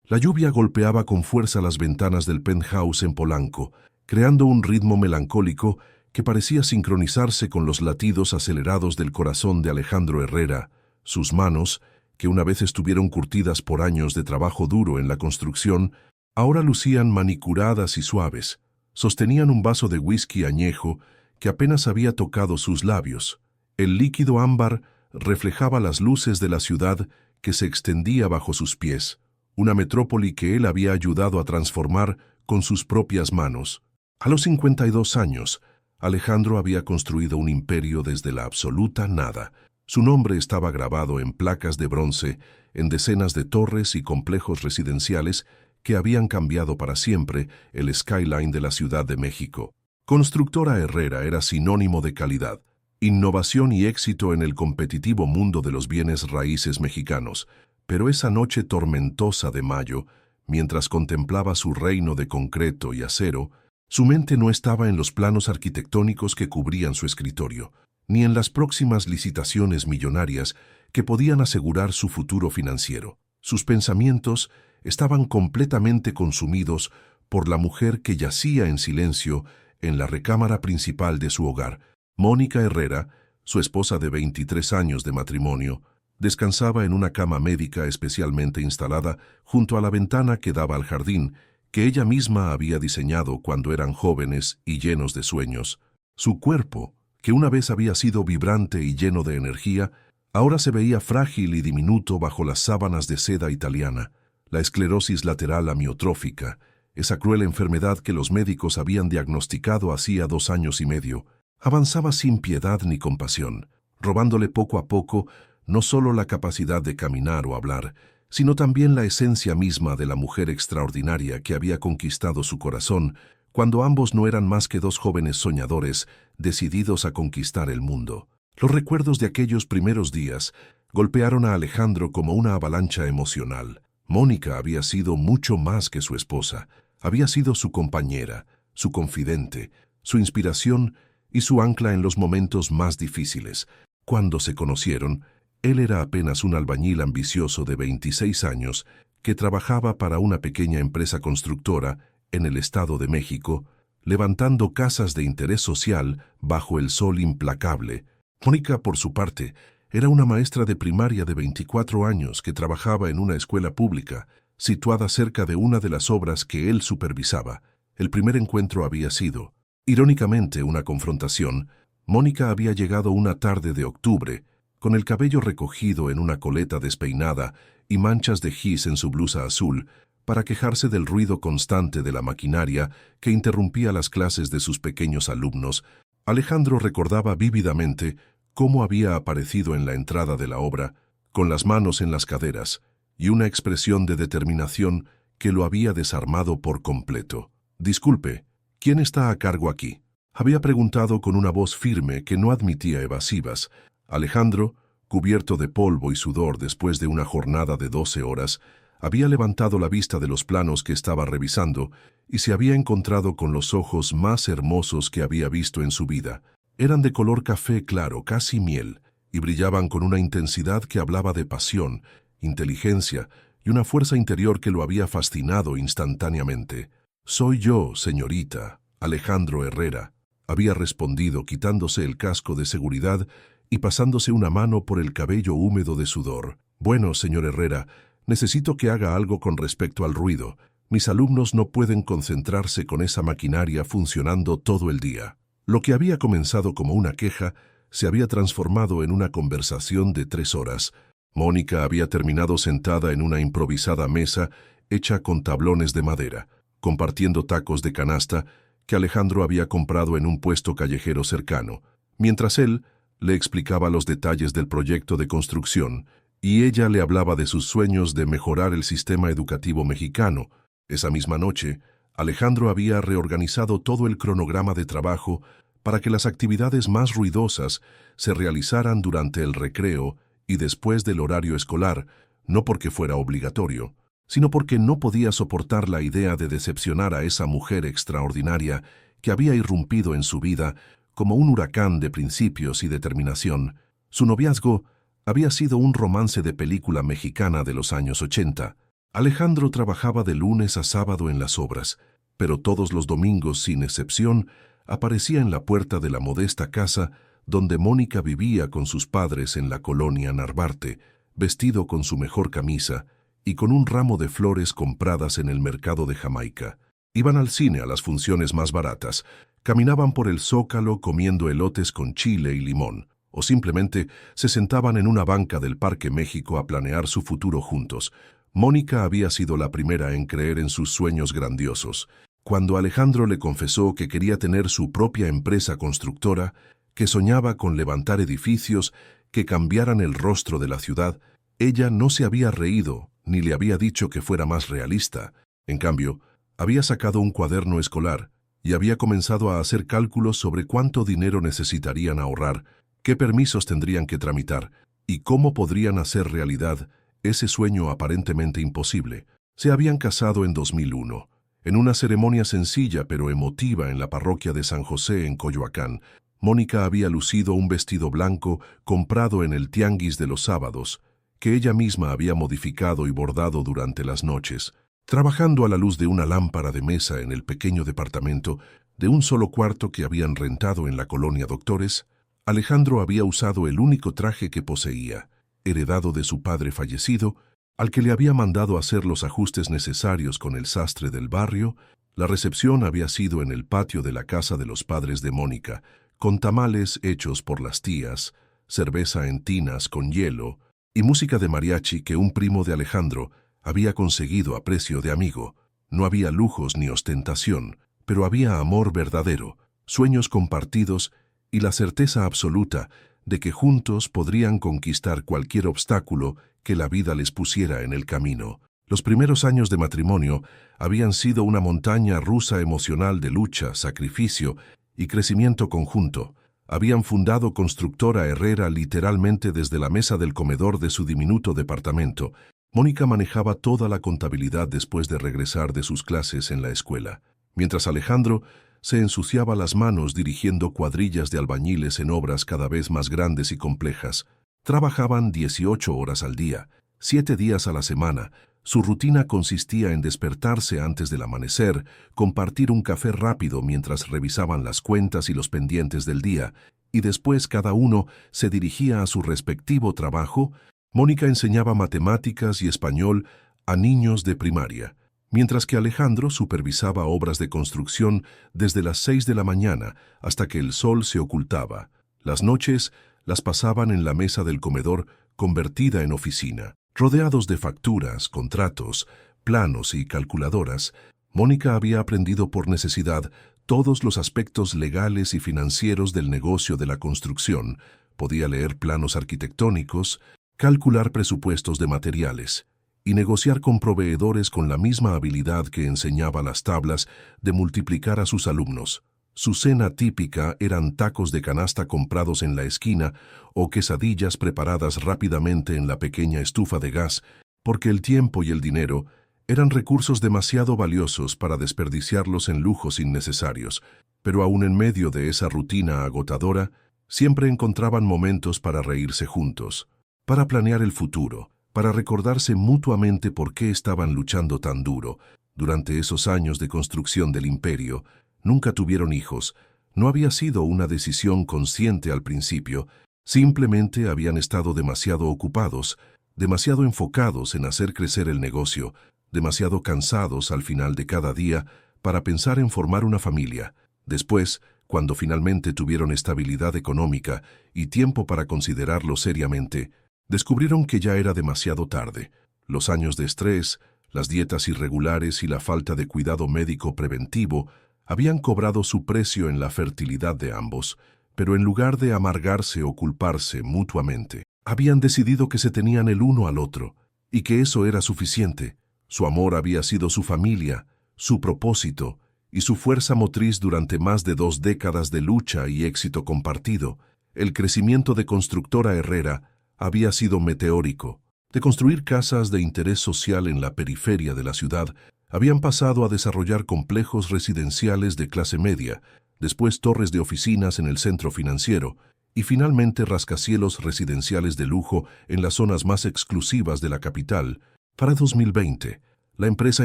La lluvia golpeaba con fuerza las ventanas del penthouse en Polanco, creando un ritmo melancólico que parecía sincronizarse con los latidos acelerados del corazón de Alejandro Herrera. Sus manos, que una vez estuvieron curtidas por años de trabajo duro en la construcción, ahora lucían manicuradas y suaves. Sostenían un vaso de whisky añejo que apenas había tocado sus labios. El líquido ámbar reflejaba las luces de la ciudad que se extendía bajo sus pies, una metrópoli que él había ayudado a transformar con sus propias manos. A los 52 años, Alejandro había construido un imperio desde la absoluta nada. Su nombre estaba grabado en placas de bronce, en decenas de torres y complejos residenciales que habían cambiado para siempre el skyline de la Ciudad de México. Constructora Herrera era sinónimo de calidad, innovación y éxito en el competitivo mundo de los bienes raíces mexicanos. Pero esa noche tormentosa de mayo, mientras contemplaba su reino de concreto y acero, su mente no estaba en los planos arquitectónicos que cubrían su escritorio, ni en las próximas licitaciones millonarias que podían asegurar su futuro financiero. Sus pensamientos estaban completamente consumidos por la mujer que yacía en silencio en la recámara principal de su hogar. Mónica Herrera, su esposa de 23 años de matrimonio, descansaba en una cama médica especialmente instalada junto a la ventana que daba al jardín, que ella misma había diseñado cuando eran jóvenes y llenos de sueños. Su cuerpo, que una vez había sido vibrante y lleno de energía, ahora se veía frágil y diminuto bajo las sábanas de seda italiana. La esclerosis lateral amiotrófica, esa cruel enfermedad que los médicos habían diagnosticado hacía 2 años y medio, avanzaba sin piedad ni compasión, robándole poco a poco no solo la capacidad de caminar o hablar, sino también la esencia misma de la mujer extraordinaria que había conquistado su corazón cuando ambos no eran más que 2 jóvenes soñadores decididos a conquistar el mundo. Los recuerdos de aquellos primeros días golpearon a Alejandro como una avalancha emocional. Mónica había sido mucho más que su esposa, había sido su compañera, su confidente, su inspiración y su ancla en los momentos más difíciles. Cuando se conocieron, él era apenas un albañil ambicioso de 26 años que trabajaba para una pequeña empresa constructora en el Estado de México, levantando casas de interés social bajo el sol implacable. Mónica, por su parte, era una maestra de primaria de 24 años que trabajaba en una escuela pública, situada cerca de una de las obras que él supervisaba. El primer encuentro había sido, irónicamente, una confrontación. Mónica había llegado una tarde de octubre, con el cabello recogido en una coleta despeinada y manchas de gis en su blusa azul, para quejarse del ruido constante de la maquinaria que interrumpía las clases de sus pequeños alumnos. Alejandro recordaba vívidamente cómo había aparecido en la entrada de la obra, con las manos en las caderas y una expresión de determinación que lo había desarmado por completo. «Disculpe, ¿quién está a cargo aquí?», había preguntado con una voz firme que no admitía evasivas. Alejandro, cubierto de polvo y sudor después de una jornada de 12 horas, había levantado la vista de los planos que estaba revisando y se había encontrado con los ojos más hermosos que había visto en su vida. Eran de color café claro, casi miel, y brillaban con una intensidad que hablaba de pasión, inteligencia y una fuerza interior que lo había fascinado instantáneamente. «Soy yo, señorita, Alejandro Herrera», había respondido quitándose el casco de seguridad y pasándose una mano por el cabello húmedo de sudor. «Bueno, señor Herrera, necesito que haga algo con respecto al ruido. Mis alumnos no pueden concentrarse con esa maquinaria funcionando todo el día». Lo que había comenzado como una queja se había transformado en una conversación de 3 horas. Mónica había terminado sentada en una improvisada mesa hecha con tablones de madera, compartiendo tacos de canasta que Alejandro había comprado en un puesto callejero cercano, mientras él le explicaba los detalles del proyecto de construcción y ella le hablaba de sus sueños de mejorar el sistema educativo mexicano. Esa misma noche, Alejandro había reorganizado todo el cronograma de trabajo para que las actividades más ruidosas se realizaran durante el recreo y después del horario escolar, no porque fuera obligatorio, sino porque no podía soportar la idea de decepcionar a esa mujer extraordinaria que había irrumpido en su vida como un huracán de principios y determinación. Su noviazgo había sido un romance de película mexicana de los años 80. Alejandro trabajaba de lunes a sábado en las obras, pero todos los domingos, sin excepción, aparecía en la puerta de la modesta casa donde Mónica vivía con sus padres en la colonia Narvarte, vestido con su mejor camisa y con un ramo de flores compradas en el mercado de Jamaica. Iban al cine a las funciones más baratas, caminaban por el Zócalo comiendo elotes con chile y limón, o simplemente se sentaban en una banca del Parque México a planear su futuro juntos. Mónica había sido la primera en creer en sus sueños grandiosos. Cuando Alejandro le confesó que quería tener su propia empresa constructora, que soñaba con levantar edificios que cambiaran el rostro de la ciudad, ella no se había reído ni le había dicho que fuera más realista. En cambio, había sacado un cuaderno escolar y había comenzado a hacer cálculos sobre cuánto dinero necesitarían ahorrar, qué permisos tendrían que tramitar y cómo podrían hacer realidad ese sueño aparentemente imposible. Se habían casado en 2001, en una ceremonia sencilla pero emotiva en la parroquia de San José en Coyoacán. Mónica había lucido un vestido blanco comprado en el tianguis de los sábados, que ella misma había modificado y bordado durante las noches. Trabajando a la luz de una lámpara de mesa en el pequeño departamento de un solo cuarto que habían rentado en la colonia Doctores, Alejandro había usado el único traje que poseía, heredado de su padre fallecido, al que le había mandado hacer los ajustes necesarios con el sastre del barrio. La recepción había sido en el patio de la casa de los padres de Mónica, con tamales hechos por las tías, cerveza en tinas con hielo y música de mariachi que un primo de Alejandro había conseguido a precio de amigo. No había lujos ni ostentación, pero había amor verdadero, sueños compartidos y la certeza absoluta de que juntos podrían conquistar cualquier obstáculo que la vida les pusiera en el camino. Los primeros años de matrimonio habían sido una montaña rusa emocional de lucha, sacrificio y crecimiento conjunto. Habían fundado Constructora Herrera literalmente desde la mesa del comedor de su diminuto departamento. Mónica manejaba toda la contabilidad después de regresar de sus clases en la escuela, mientras Alejandro se ensuciaba las manos dirigiendo cuadrillas de albañiles en obras cada vez más grandes y complejas. Trabajaban 18 horas al día, 7 días a la semana. Su rutina consistía en despertarse antes del amanecer, compartir un café rápido mientras revisaban las cuentas y los pendientes del día, y después cada uno se dirigía a su respectivo trabajo. Mónica enseñaba matemáticas y español a niños de primaria, mientras que Alejandro supervisaba obras de construcción desde las 6 de la mañana hasta que el sol se ocultaba. Las noches las pasaban en la mesa del comedor convertida en oficina. Rodeados de facturas, contratos, planos y calculadoras, Mónica había aprendido por necesidad todos los aspectos legales y financieros del negocio de la construcción. Podía leer planos arquitectónicos, calcular presupuestos de materiales y negociar con proveedores con la misma habilidad que enseñaba las tablas de multiplicar a sus alumnos. Su cena típica eran tacos de canasta comprados en la esquina o quesadillas preparadas rápidamente en la pequeña estufa de gas, porque el tiempo y el dinero eran recursos demasiado valiosos para desperdiciarlos en lujos innecesarios. Pero aún en medio de esa rutina agotadora, siempre encontraban momentos para reírse juntos, para planear el futuro, para recordarse mutuamente por qué estaban luchando tan duro. Durante esos años de construcción del imperio, nunca tuvieron hijos. No había sido una decisión consciente al principio, simplemente habían estado demasiado ocupados, demasiado enfocados en hacer crecer el negocio, demasiado cansados al final de cada día para pensar en formar una familia. Después, cuando finalmente tuvieron estabilidad económica y tiempo para considerarlo seriamente, descubrieron que ya era demasiado tarde. Los años de estrés, las dietas irregulares y la falta de cuidado médico preventivo habían cobrado su precio en la fertilidad de ambos, pero en lugar de amargarse o culparse mutuamente, habían decidido que se tenían el uno al otro y que eso era suficiente. Su amor había sido su familia, su propósito y su fuerza motriz durante más de 2 décadas de lucha y éxito compartido. El crecimiento de Constructora Herrera había sido meteórico. De construir casas de interés social en la periferia de la ciudad, habían pasado a desarrollar complejos residenciales de clase media, después torres de oficinas en el centro financiero y finalmente rascacielos residenciales de lujo en las zonas más exclusivas de la capital. Para 2020, la empresa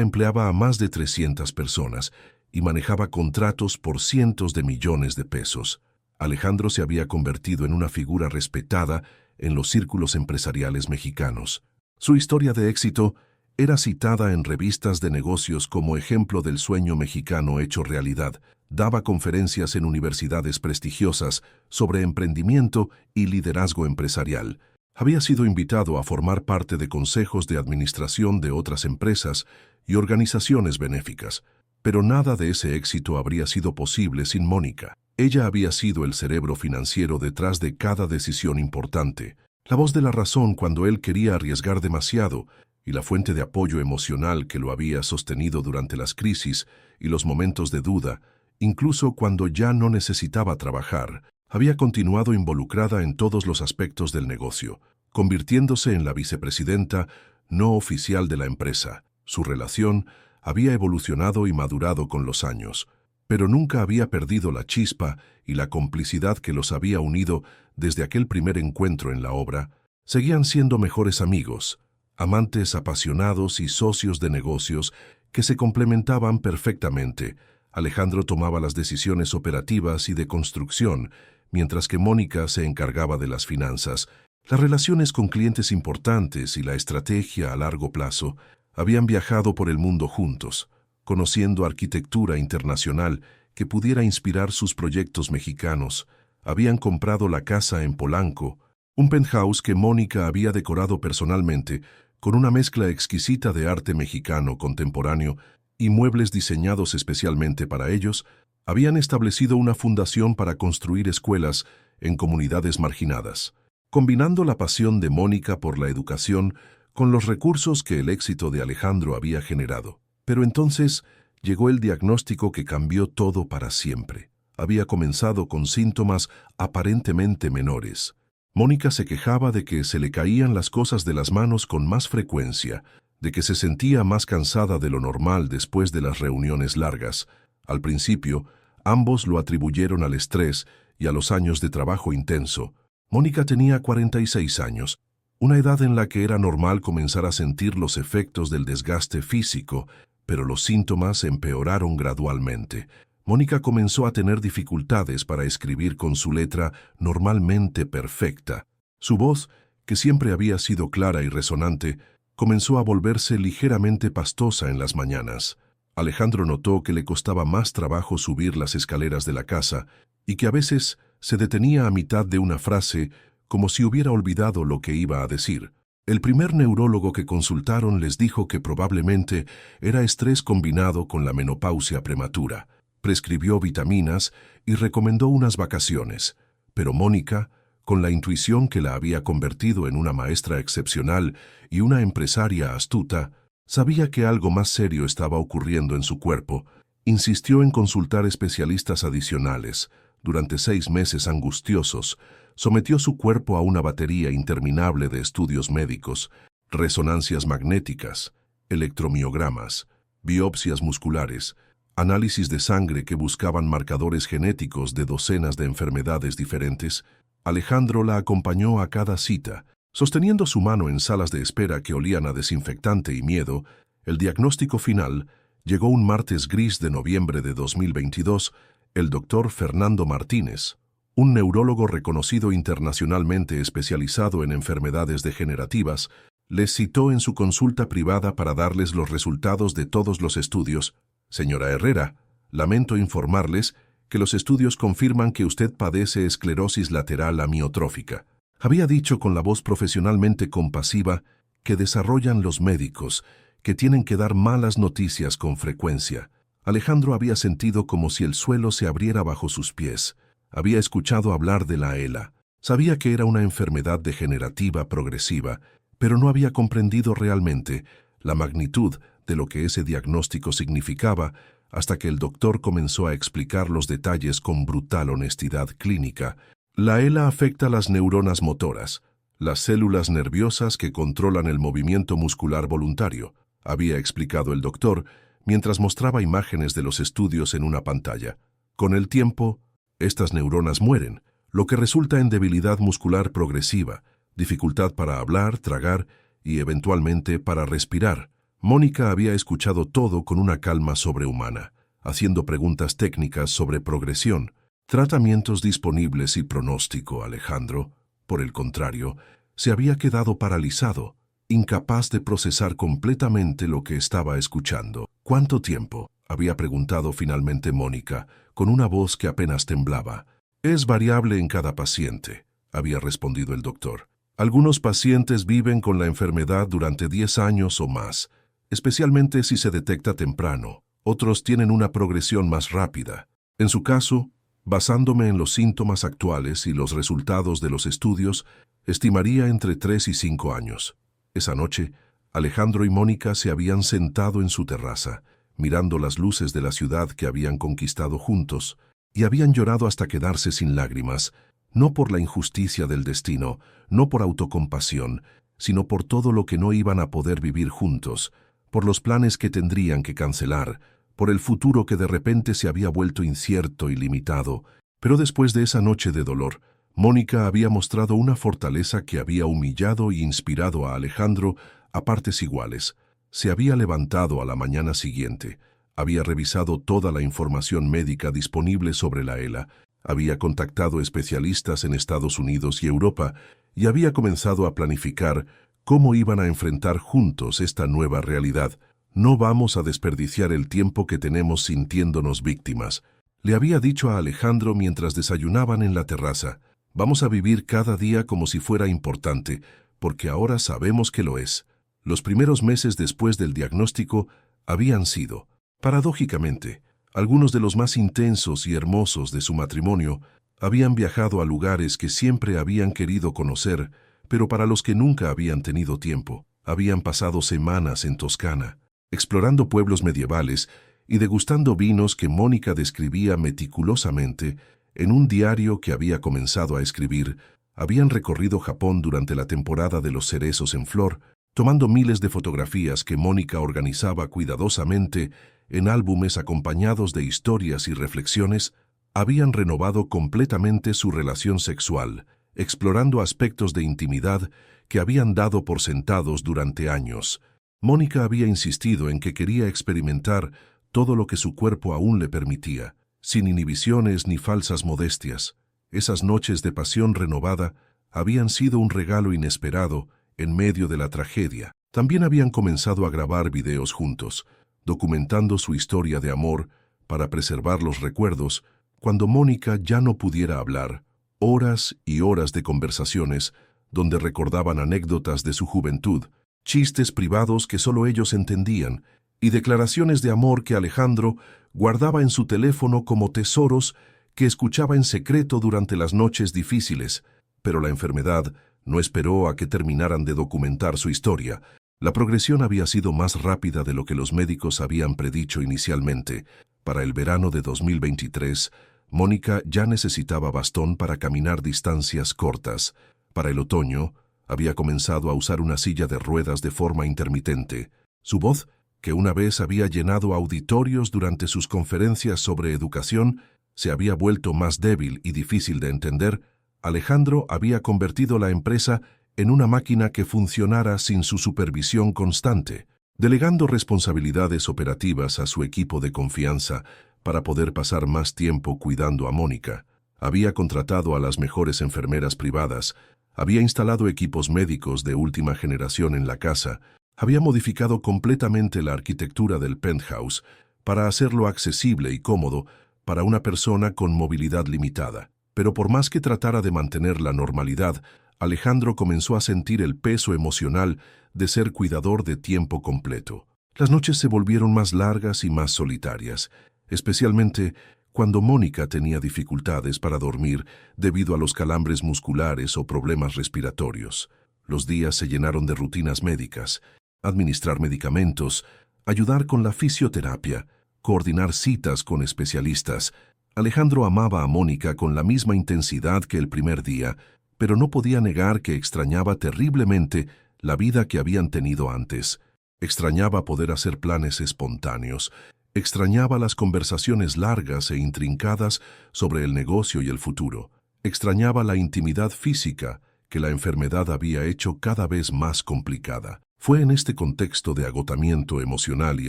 empleaba a más de 300 personas y manejaba contratos por cientos de millones de pesos. Alejandro se había convertido en una figura respetada en los círculos empresariales mexicanos. Su historia de éxito era citada en revistas de negocios como ejemplo del sueño mexicano hecho realidad. Daba conferencias en universidades prestigiosas sobre emprendimiento y liderazgo empresarial. Había sido invitado a formar parte de consejos de administración de otras empresas y organizaciones benéficas. Pero nada de ese éxito habría sido posible sin Mónica. Ella había sido el cerebro financiero detrás de cada decisión importante, la voz de la razón cuando él quería arriesgar demasiado y la fuente de apoyo emocional que lo había sostenido durante las crisis y los momentos de duda, incluso cuando ya no necesitaba trabajar. Había continuado involucrada en todos los aspectos del negocio, convirtiéndose en la vicepresidenta no oficial de la empresa. Su relación había evolucionado y madurado con los años, pero nunca había perdido la chispa y la complicidad que los había unido desde aquel primer encuentro en la obra. Seguían siendo mejores amigos, amantes apasionados y socios de negocios que se complementaban perfectamente. Alejandro tomaba las decisiones operativas y de construcción, mientras que Mónica se encargaba de las finanzas, las relaciones con clientes importantes y la estrategia a largo plazo. Habían viajado por el mundo juntos, conociendo arquitectura internacional que pudiera inspirar sus proyectos mexicanos. Habían comprado la casa en Polanco, un penthouse que Mónica había decorado personalmente con una mezcla exquisita de arte mexicano contemporáneo y muebles diseñados especialmente para ellos. Habían establecido una fundación para construir escuelas en comunidades marginadas, combinando la pasión de Mónica por la educación con los recursos que el éxito de Alejandro había generado. Pero entonces llegó el diagnóstico que cambió todo para siempre. Había comenzado con síntomas aparentemente menores. Mónica se quejaba de que se le caían las cosas de las manos con más frecuencia, de que se sentía más cansada de lo normal después de las reuniones largas. Al principio, ambos lo atribuyeron al estrés y a los años de trabajo intenso. Mónica tenía 46 años, una edad en la que era normal comenzar a sentir los efectos del desgaste físico, pero los síntomas empeoraron gradualmente. Mónica comenzó a tener dificultades para escribir con su letra normalmente perfecta. Su voz, que siempre había sido clara y resonante, comenzó a volverse ligeramente pastosa en las mañanas. Alejandro notó que le costaba más trabajo subir las escaleras de la casa y que a veces se detenía a mitad de una frase como si hubiera olvidado lo que iba a decir. El primer neurólogo que consultaron les dijo que probablemente era estrés combinado con la menopausia prematura. Prescribió vitaminas y recomendó unas vacaciones, pero Mónica, con la intuición que la había convertido en una maestra excepcional y una empresaria astuta, sabía que algo más serio estaba ocurriendo en su cuerpo. Insistió en consultar especialistas adicionales. Durante 6 meses angustiosos, sometió su cuerpo a una batería interminable de estudios médicos, resonancias magnéticas, electromiogramas, biopsias musculares, análisis de sangre que buscaban marcadores genéticos de docenas de enfermedades diferentes. Alejandro la acompañó a cada cita, sosteniendo su mano en salas de espera que olían a desinfectante y miedo. El diagnóstico final llegó un martes gris de noviembre de 2022. El doctor Fernando Martínez, un neurólogo reconocido internacionalmente especializado en enfermedades degenerativas, les citó en su consulta privada para darles los resultados de todos los estudios. Señora Herrera, lamento informarles que los estudios confirman que usted padece esclerosis lateral amiotrófica. Había dicho con la voz profesionalmente compasiva que desarrollan los médicos, que tienen que dar malas noticias con frecuencia. Alejandro había sentido como si el suelo se abriera bajo sus pies. Había escuchado hablar de la ELA. Sabía que era una enfermedad degenerativa progresiva, pero no había comprendido realmente la magnitud de lo que ese diagnóstico significaba hasta que el doctor comenzó a explicar los detalles con brutal honestidad clínica. La ELA afecta las neuronas motoras, las células nerviosas que controlan el movimiento muscular voluntario, había explicado el doctor, mientras mostraba imágenes de los estudios en una pantalla. Con el tiempo, estas neuronas mueren, lo que resulta en debilidad muscular progresiva, dificultad para hablar, tragar y eventualmente para respirar. Mónica había escuchado todo con una calma sobrehumana, haciendo preguntas técnicas sobre progresión, tratamientos disponibles y pronóstico. Alejandro, por el contrario, se había quedado paralizado, incapaz de procesar completamente lo que estaba escuchando. ¿Cuánto tiempo?, había preguntado finalmente Mónica, con una voz que apenas temblaba. Es variable en cada paciente, había respondido el doctor. Algunos pacientes viven con la enfermedad durante 10 años o más, especialmente si se detecta temprano. Otros tienen una progresión más rápida. En su caso, basándome en los síntomas actuales y los resultados de los estudios, estimaría entre 3 y 5 años. Esa noche, Alejandro y Mónica se habían sentado en su terraza, mirando las luces de la ciudad que habían conquistado juntos, y habían llorado hasta quedarse sin lágrimas, no por la injusticia del destino, no por autocompasión, sino por todo lo que no iban a poder vivir juntos, por los planes que tendrían que cancelar, por el futuro que de repente se había vuelto incierto y limitado. Pero después de esa noche de dolor, Mónica había mostrado una fortaleza que había humillado y inspirado a Alejandro a partes iguales. Se había levantado a la mañana siguiente, había revisado toda la información médica disponible sobre la ELA, había contactado especialistas en Estados Unidos y Europa y había comenzado a planificar cómo iban a enfrentar juntos esta nueva realidad. No vamos a desperdiciar el tiempo que tenemos sintiéndonos víctimas, le había dicho a Alejandro mientras desayunaban en la terraza. Vamos a vivir cada día como si fuera importante, porque ahora sabemos que lo es. Los primeros meses después del diagnóstico habían sido, paradójicamente, algunos de los más intensos y hermosos de su matrimonio. Habían viajado a lugares que siempre habían querido conocer, pero para los que nunca habían tenido tiempo. Habían pasado semanas en Toscana, explorando pueblos medievales y degustando vinos que Mónica describía meticulosamente en un diario que había comenzado a escribir. Habían recorrido Japón durante la temporada de los cerezos en flor, tomando miles de fotografías que Mónica organizaba cuidadosamente en álbumes acompañados de historias y reflexiones. Habían renovado completamente su relación sexual, explorando aspectos de intimidad que habían dado por sentados durante años. Mónica había insistido en que quería experimentar todo lo que su cuerpo aún le permitía, sin inhibiciones ni falsas modestias. Esas noches de pasión renovada habían sido un regalo inesperado en medio de la tragedia. También habían comenzado a grabar videos juntos, documentando su historia de amor para preservar los recuerdos cuando Mónica ya no pudiera hablar. Horas y horas de conversaciones donde recordaban anécdotas de su juventud, chistes privados que solo ellos entendían y declaraciones de amor que Alejandro guardaba en su teléfono como tesoros que escuchaba en secreto durante las noches difíciles. Pero la enfermedad no esperó a que terminaran de documentar su historia. La progresión había sido más rápida de lo que los médicos habían predicho inicialmente. Para el verano de 2023, Mónica ya necesitaba bastón para caminar distancias cortas. Para el otoño, había comenzado a usar una silla de ruedas de forma intermitente. Su voz, que una vez había llenado auditorios durante sus conferencias sobre educación, se había vuelto más débil y difícil de entender. Alejandro había convertido la empresa en una máquina que funcionara sin su supervisión constante, delegando responsabilidades operativas a su equipo de confianza para poder pasar más tiempo cuidando a Mónica. Había contratado a las mejores enfermeras privadas, había instalado equipos médicos de última generación en la casa, había modificado completamente la arquitectura del penthouse para hacerlo accesible y cómodo para una persona con movilidad limitada. Pero por más que tratara de mantener la normalidad, Alejandro comenzó a sentir el peso emocional de ser cuidador de tiempo completo. Las noches se volvieron más largas y más solitarias, especialmente cuando Mónica tenía dificultades para dormir debido a los calambres musculares o problemas respiratorios. Los días se llenaron de rutinas médicas, administrar medicamentos, ayudar con la fisioterapia, coordinar citas con especialistas. Alejandro amaba a Mónica con la misma intensidad que el primer día, pero no podía negar que extrañaba terriblemente la vida que habían tenido antes. Extrañaba poder hacer planes espontáneos, extrañaba las conversaciones largas e intrincadas sobre el negocio y el futuro, extrañaba la intimidad física que la enfermedad había hecho cada vez más complicada. Fue en este contexto de agotamiento emocional y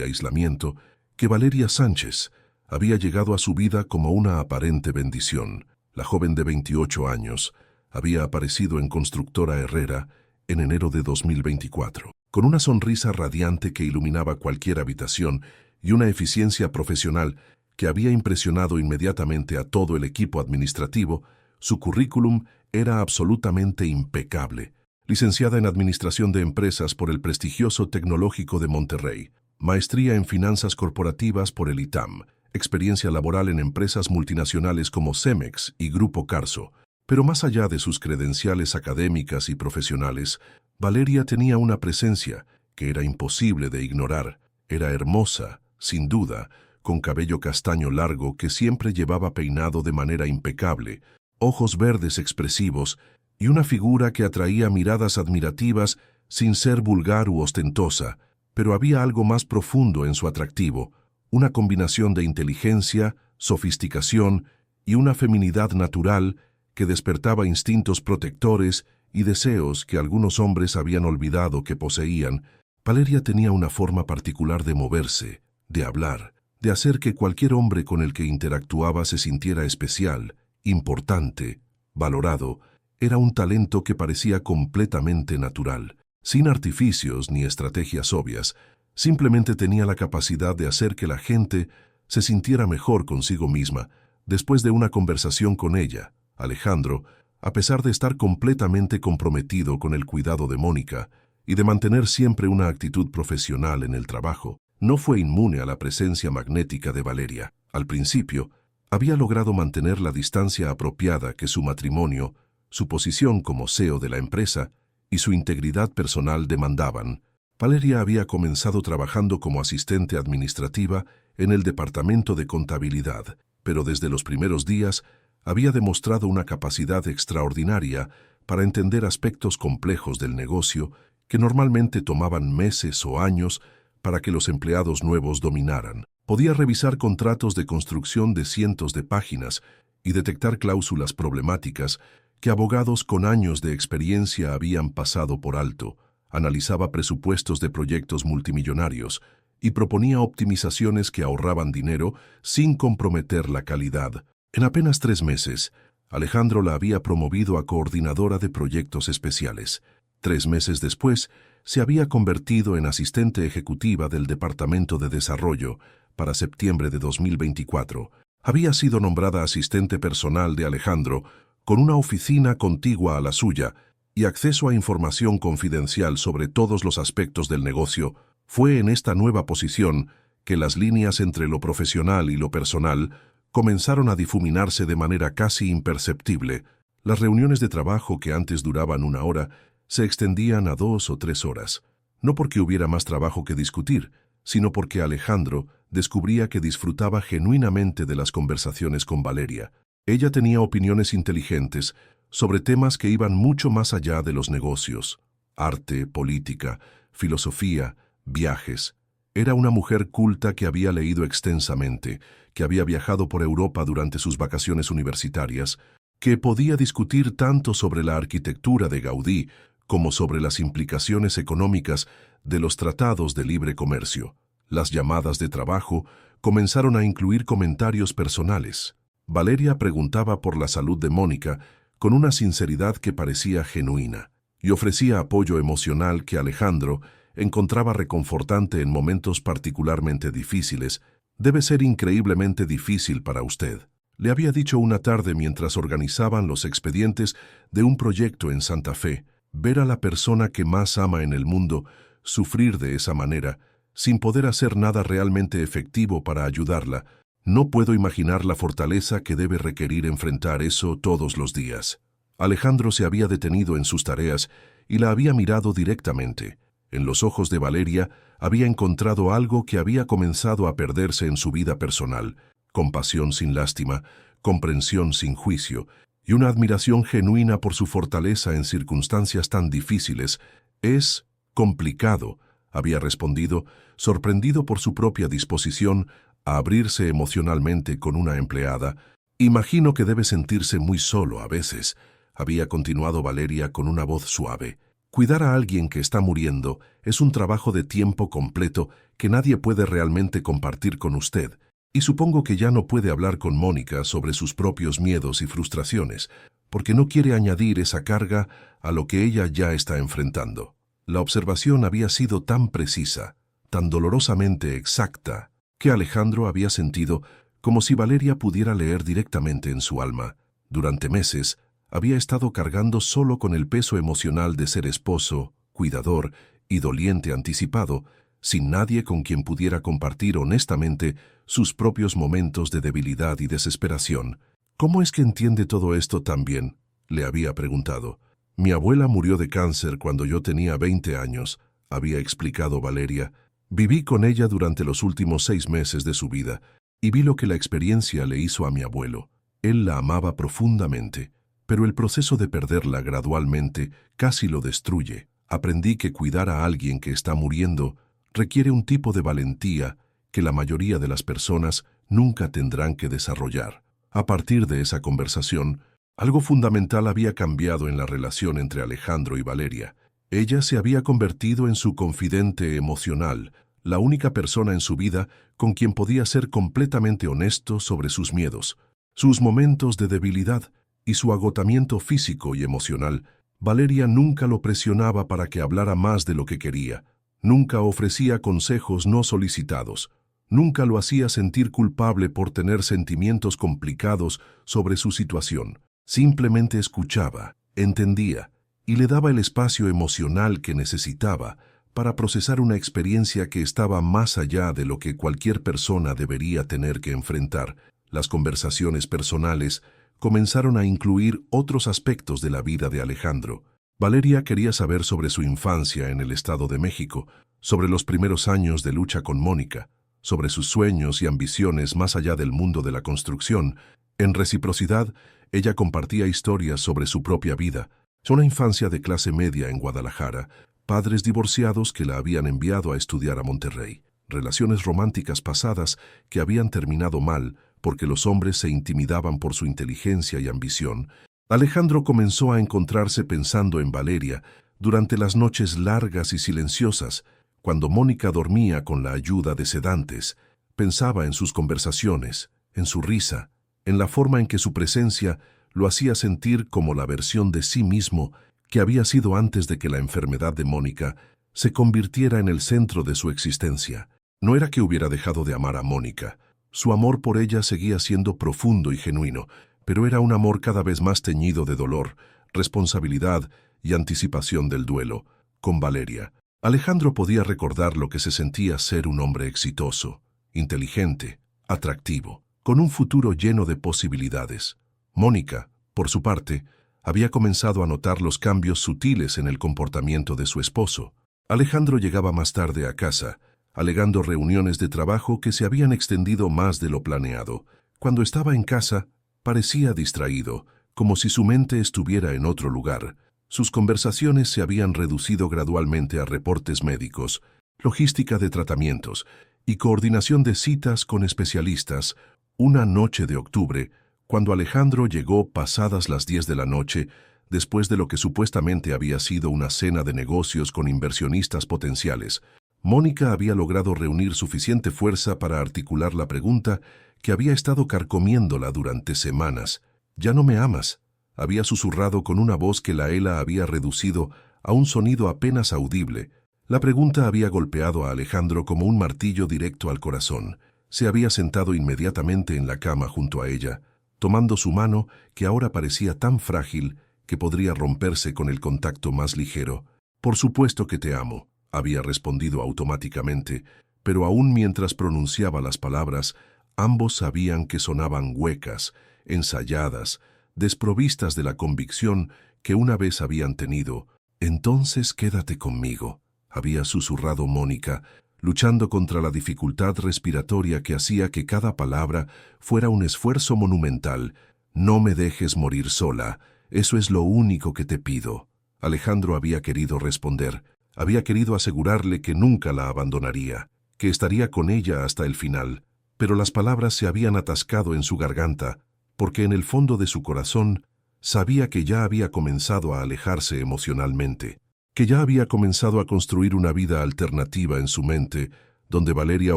aislamiento que Valeria Sánchez había llegado a su vida como una aparente bendición. La joven de 28 años había aparecido en Constructora Herrera en enero de 2024, con una sonrisa radiante que iluminaba cualquier habitación y una eficiencia profesional que había impresionado inmediatamente a todo el equipo administrativo. Su currículum era absolutamente impecable. Licenciada en Administración de Empresas por el prestigioso Tecnológico de Monterrey, maestría en Finanzas Corporativas por el ITAM, experiencia laboral en empresas multinacionales como Cemex y Grupo Carso. Pero más allá de sus credenciales académicas y profesionales, Valeria tenía una presencia que era imposible de ignorar. Era hermosa, sin duda, con cabello castaño largo que siempre llevaba peinado de manera impecable, ojos verdes expresivos y una figura que atraía miradas admirativas sin ser vulgar u ostentosa. Pero había algo más profundo en su atractivo, una combinación de inteligencia, sofisticación y una feminidad natural que despertaba instintos protectores y deseos que algunos hombres habían olvidado que poseían. Valeria tenía una forma particular de moverse, de hablar, de hacer que cualquier hombre con el que interactuaba se sintiera especial, importante, valorado. Era un talento que parecía completamente natural, sin artificios ni estrategias obvias. Simplemente tenía la capacidad de hacer que la gente se sintiera mejor consigo misma. Después de una conversación con ella, Alejandro, a pesar de estar completamente comprometido con el cuidado de Mónica y de mantener siempre una actitud profesional en el trabajo, no fue inmune a la presencia magnética de Valeria. Al principio, había logrado mantener la distancia apropiada que su matrimonio, su posición como CEO de la empresa y su integridad personal demandaban. Valeria había comenzado trabajando como asistente administrativa en el departamento de contabilidad, pero desde los primeros días había demostrado una capacidad extraordinaria para entender aspectos complejos del negocio que normalmente tomaban meses o años para que los empleados nuevos dominaran. Podía revisar contratos de construcción de cientos de páginas y detectar cláusulas problemáticas que abogados con años de experiencia habían pasado por alto. Analizaba presupuestos de proyectos multimillonarios y proponía optimizaciones que ahorraban dinero sin comprometer la calidad. En apenas 3 meses, Alejandro la había promovido a coordinadora de proyectos especiales. 3 meses después, se había convertido en asistente ejecutiva del Departamento de Desarrollo. Para septiembre de 2024, había sido nombrada asistente personal de Alejandro, con una oficina contigua a la suya y acceso a información confidencial sobre todos los aspectos del negocio. Fue en esta nueva posición que las líneas entre lo profesional y lo personal comenzaron a difuminarse de manera casi imperceptible. Las reuniones de trabajo que antes duraban 1 hora se extendían a 2 o 3 horas, no porque hubiera más trabajo que discutir, sino porque Alejandro descubría que disfrutaba genuinamente de las conversaciones con Valeria. Ella tenía opiniones inteligentes sobre temas que iban mucho más allá de los negocios: arte, política, filosofía, viajes. Era una mujer culta que había leído extensamente, que había viajado por Europa durante sus vacaciones universitarias, que podía discutir tanto sobre la arquitectura de Gaudí como sobre las implicaciones económicas de los tratados de libre comercio. Las llamadas de trabajo comenzaron a incluir comentarios personales. Valeria preguntaba por la salud de Mónica con una sinceridad que parecía genuina, y ofrecía apoyo emocional que Alejandro encontraba reconfortante en momentos particularmente difíciles. «Debe ser increíblemente difícil para usted», le había dicho una tarde mientras organizaban los expedientes de un proyecto en Santa Fe, ver a la persona que más ama en el mundo sufrir de esa manera, sin poder hacer nada realmente efectivo para ayudarla. No puedo imaginar la fortaleza que debe requerir enfrentar eso todos los días. Alejandro se había detenido en sus tareas y la había mirado directamente. En los ojos de Valeria había encontrado algo que había comenzado a perderse en su vida personal: compasión sin lástima, comprensión sin juicio y una admiración genuina por su fortaleza en circunstancias tan difíciles. «Es complicado», había respondido, sorprendido por su propia disposición a abrirse emocionalmente con una empleada. «Imagino que debe sentirse muy solo a veces», había continuado Valeria con una voz suave. Cuidar a alguien que está muriendo es un trabajo de tiempo completo que nadie puede realmente compartir con usted, y supongo que ya no puede hablar con Mónica sobre sus propios miedos y frustraciones, porque no quiere añadir esa carga a lo que ella ya está enfrentando. La observación había sido tan precisa, tan dolorosamente exacta, que Alejandro había sentido como si Valeria pudiera leer directamente en su alma. Durante meses, había estado cargando solo con el peso emocional de ser esposo, cuidador y doliente anticipado, sin nadie con quien pudiera compartir honestamente sus propios momentos de debilidad y desesperación. ¿Cómo es que entiende todo esto tan bien?, le había preguntado. Mi abuela murió de cáncer cuando yo tenía 20 años, había explicado Valeria. Viví con ella durante los últimos 6 meses de su vida y vi lo que la experiencia le hizo a mi abuelo. Él la amaba profundamente, pero el proceso de perderla gradualmente casi lo destruye. Aprendí que cuidar a alguien que está muriendo requiere un tipo de valentía que la mayoría de las personas nunca tendrán que desarrollar. A partir de esa conversación, algo fundamental había cambiado en la relación entre Alejandro y Valeria. Ella se había convertido en su confidente emocional, la única persona en su vida con quien podía ser completamente honesto sobre sus miedos, sus momentos de debilidad y su agotamiento físico y emocional. Valeria nunca lo presionaba para que hablara más de lo que quería, nunca ofrecía consejos no solicitados, nunca lo hacía sentir culpable por tener sentimientos complicados sobre su situación. Simplemente escuchaba, entendía y le daba el espacio emocional que necesitaba para procesar una experiencia que estaba más allá de lo que cualquier persona debería tener que enfrentar. Las conversaciones personales comenzaron a incluir otros aspectos de la vida de Alejandro. Valeria quería saber sobre su infancia en el Estado de México, sobre los primeros años de lucha con Mónica, sobre sus sueños y ambiciones más allá del mundo de la construcción. En reciprocidad, ella compartía historias sobre su propia vida, una infancia de clase media en Guadalajara, padres divorciados que la habían enviado a estudiar a Monterrey, relaciones románticas pasadas que habían terminado mal porque los hombres se intimidaban por su inteligencia y ambición. Alejandro comenzó a encontrarse pensando en Valeria durante las noches largas y silenciosas, cuando Mónica dormía con la ayuda de sedantes. Pensaba en sus conversaciones, en su risa, en la forma en que su presencia lo hacía sentir como la versión de sí mismo que había sido antes de que la enfermedad de Mónica se convirtiera en el centro de su existencia. No era que hubiera dejado de amar a Mónica. Su amor por ella seguía siendo profundo y genuino, pero era un amor cada vez más teñido de dolor, responsabilidad y anticipación del duelo. Con Valeria, Alejandro podía recordar lo que se sentía ser un hombre exitoso, inteligente, atractivo, con un futuro lleno de posibilidades. Mónica, por su parte, había comenzado a notar los cambios sutiles en el comportamiento de su esposo. Alejandro llegaba más tarde a casa, alegando reuniones de trabajo que se habían extendido más de lo planeado. Cuando estaba en casa, parecía distraído, como si su mente estuviera en otro lugar. Sus conversaciones se habían reducido gradualmente a reportes médicos, logística de tratamientos y coordinación de citas con especialistas. Una noche de octubre, cuando Alejandro llegó pasadas las 10 de la noche, después de lo que supuestamente había sido una cena de negocios con inversionistas potenciales, Mónica había logrado reunir suficiente fuerza para articular la pregunta que había estado carcomiéndola durante semanas. «¿Ya no me amas?», había susurrado con una voz que la Ela había reducido a un sonido apenas audible. La pregunta había golpeado a Alejandro como un martillo directo al corazón. Se había sentado inmediatamente en la cama junto a ella, tomando su mano que ahora parecía tan frágil que podría romperse con el contacto más ligero. «Por supuesto que te amo», había respondido automáticamente, pero aún mientras pronunciaba las palabras, ambos sabían que sonaban huecas, ensayadas, desprovistas de la convicción que una vez habían tenido. «Entonces quédate conmigo», había susurrado Mónica, luchando contra la dificultad respiratoria que hacía que cada palabra fuera un esfuerzo monumental. «No me dejes morir sola, eso es lo único que te pido». Alejandro había querido responder, había querido asegurarle que nunca la abandonaría, que estaría con ella hasta el final, pero las palabras se habían atascado en su garganta, porque en el fondo de su corazón Sabía que ya había comenzado a alejarse emocionalmente, que ya había comenzado a construir una vida alternativa en su mente, donde Valeria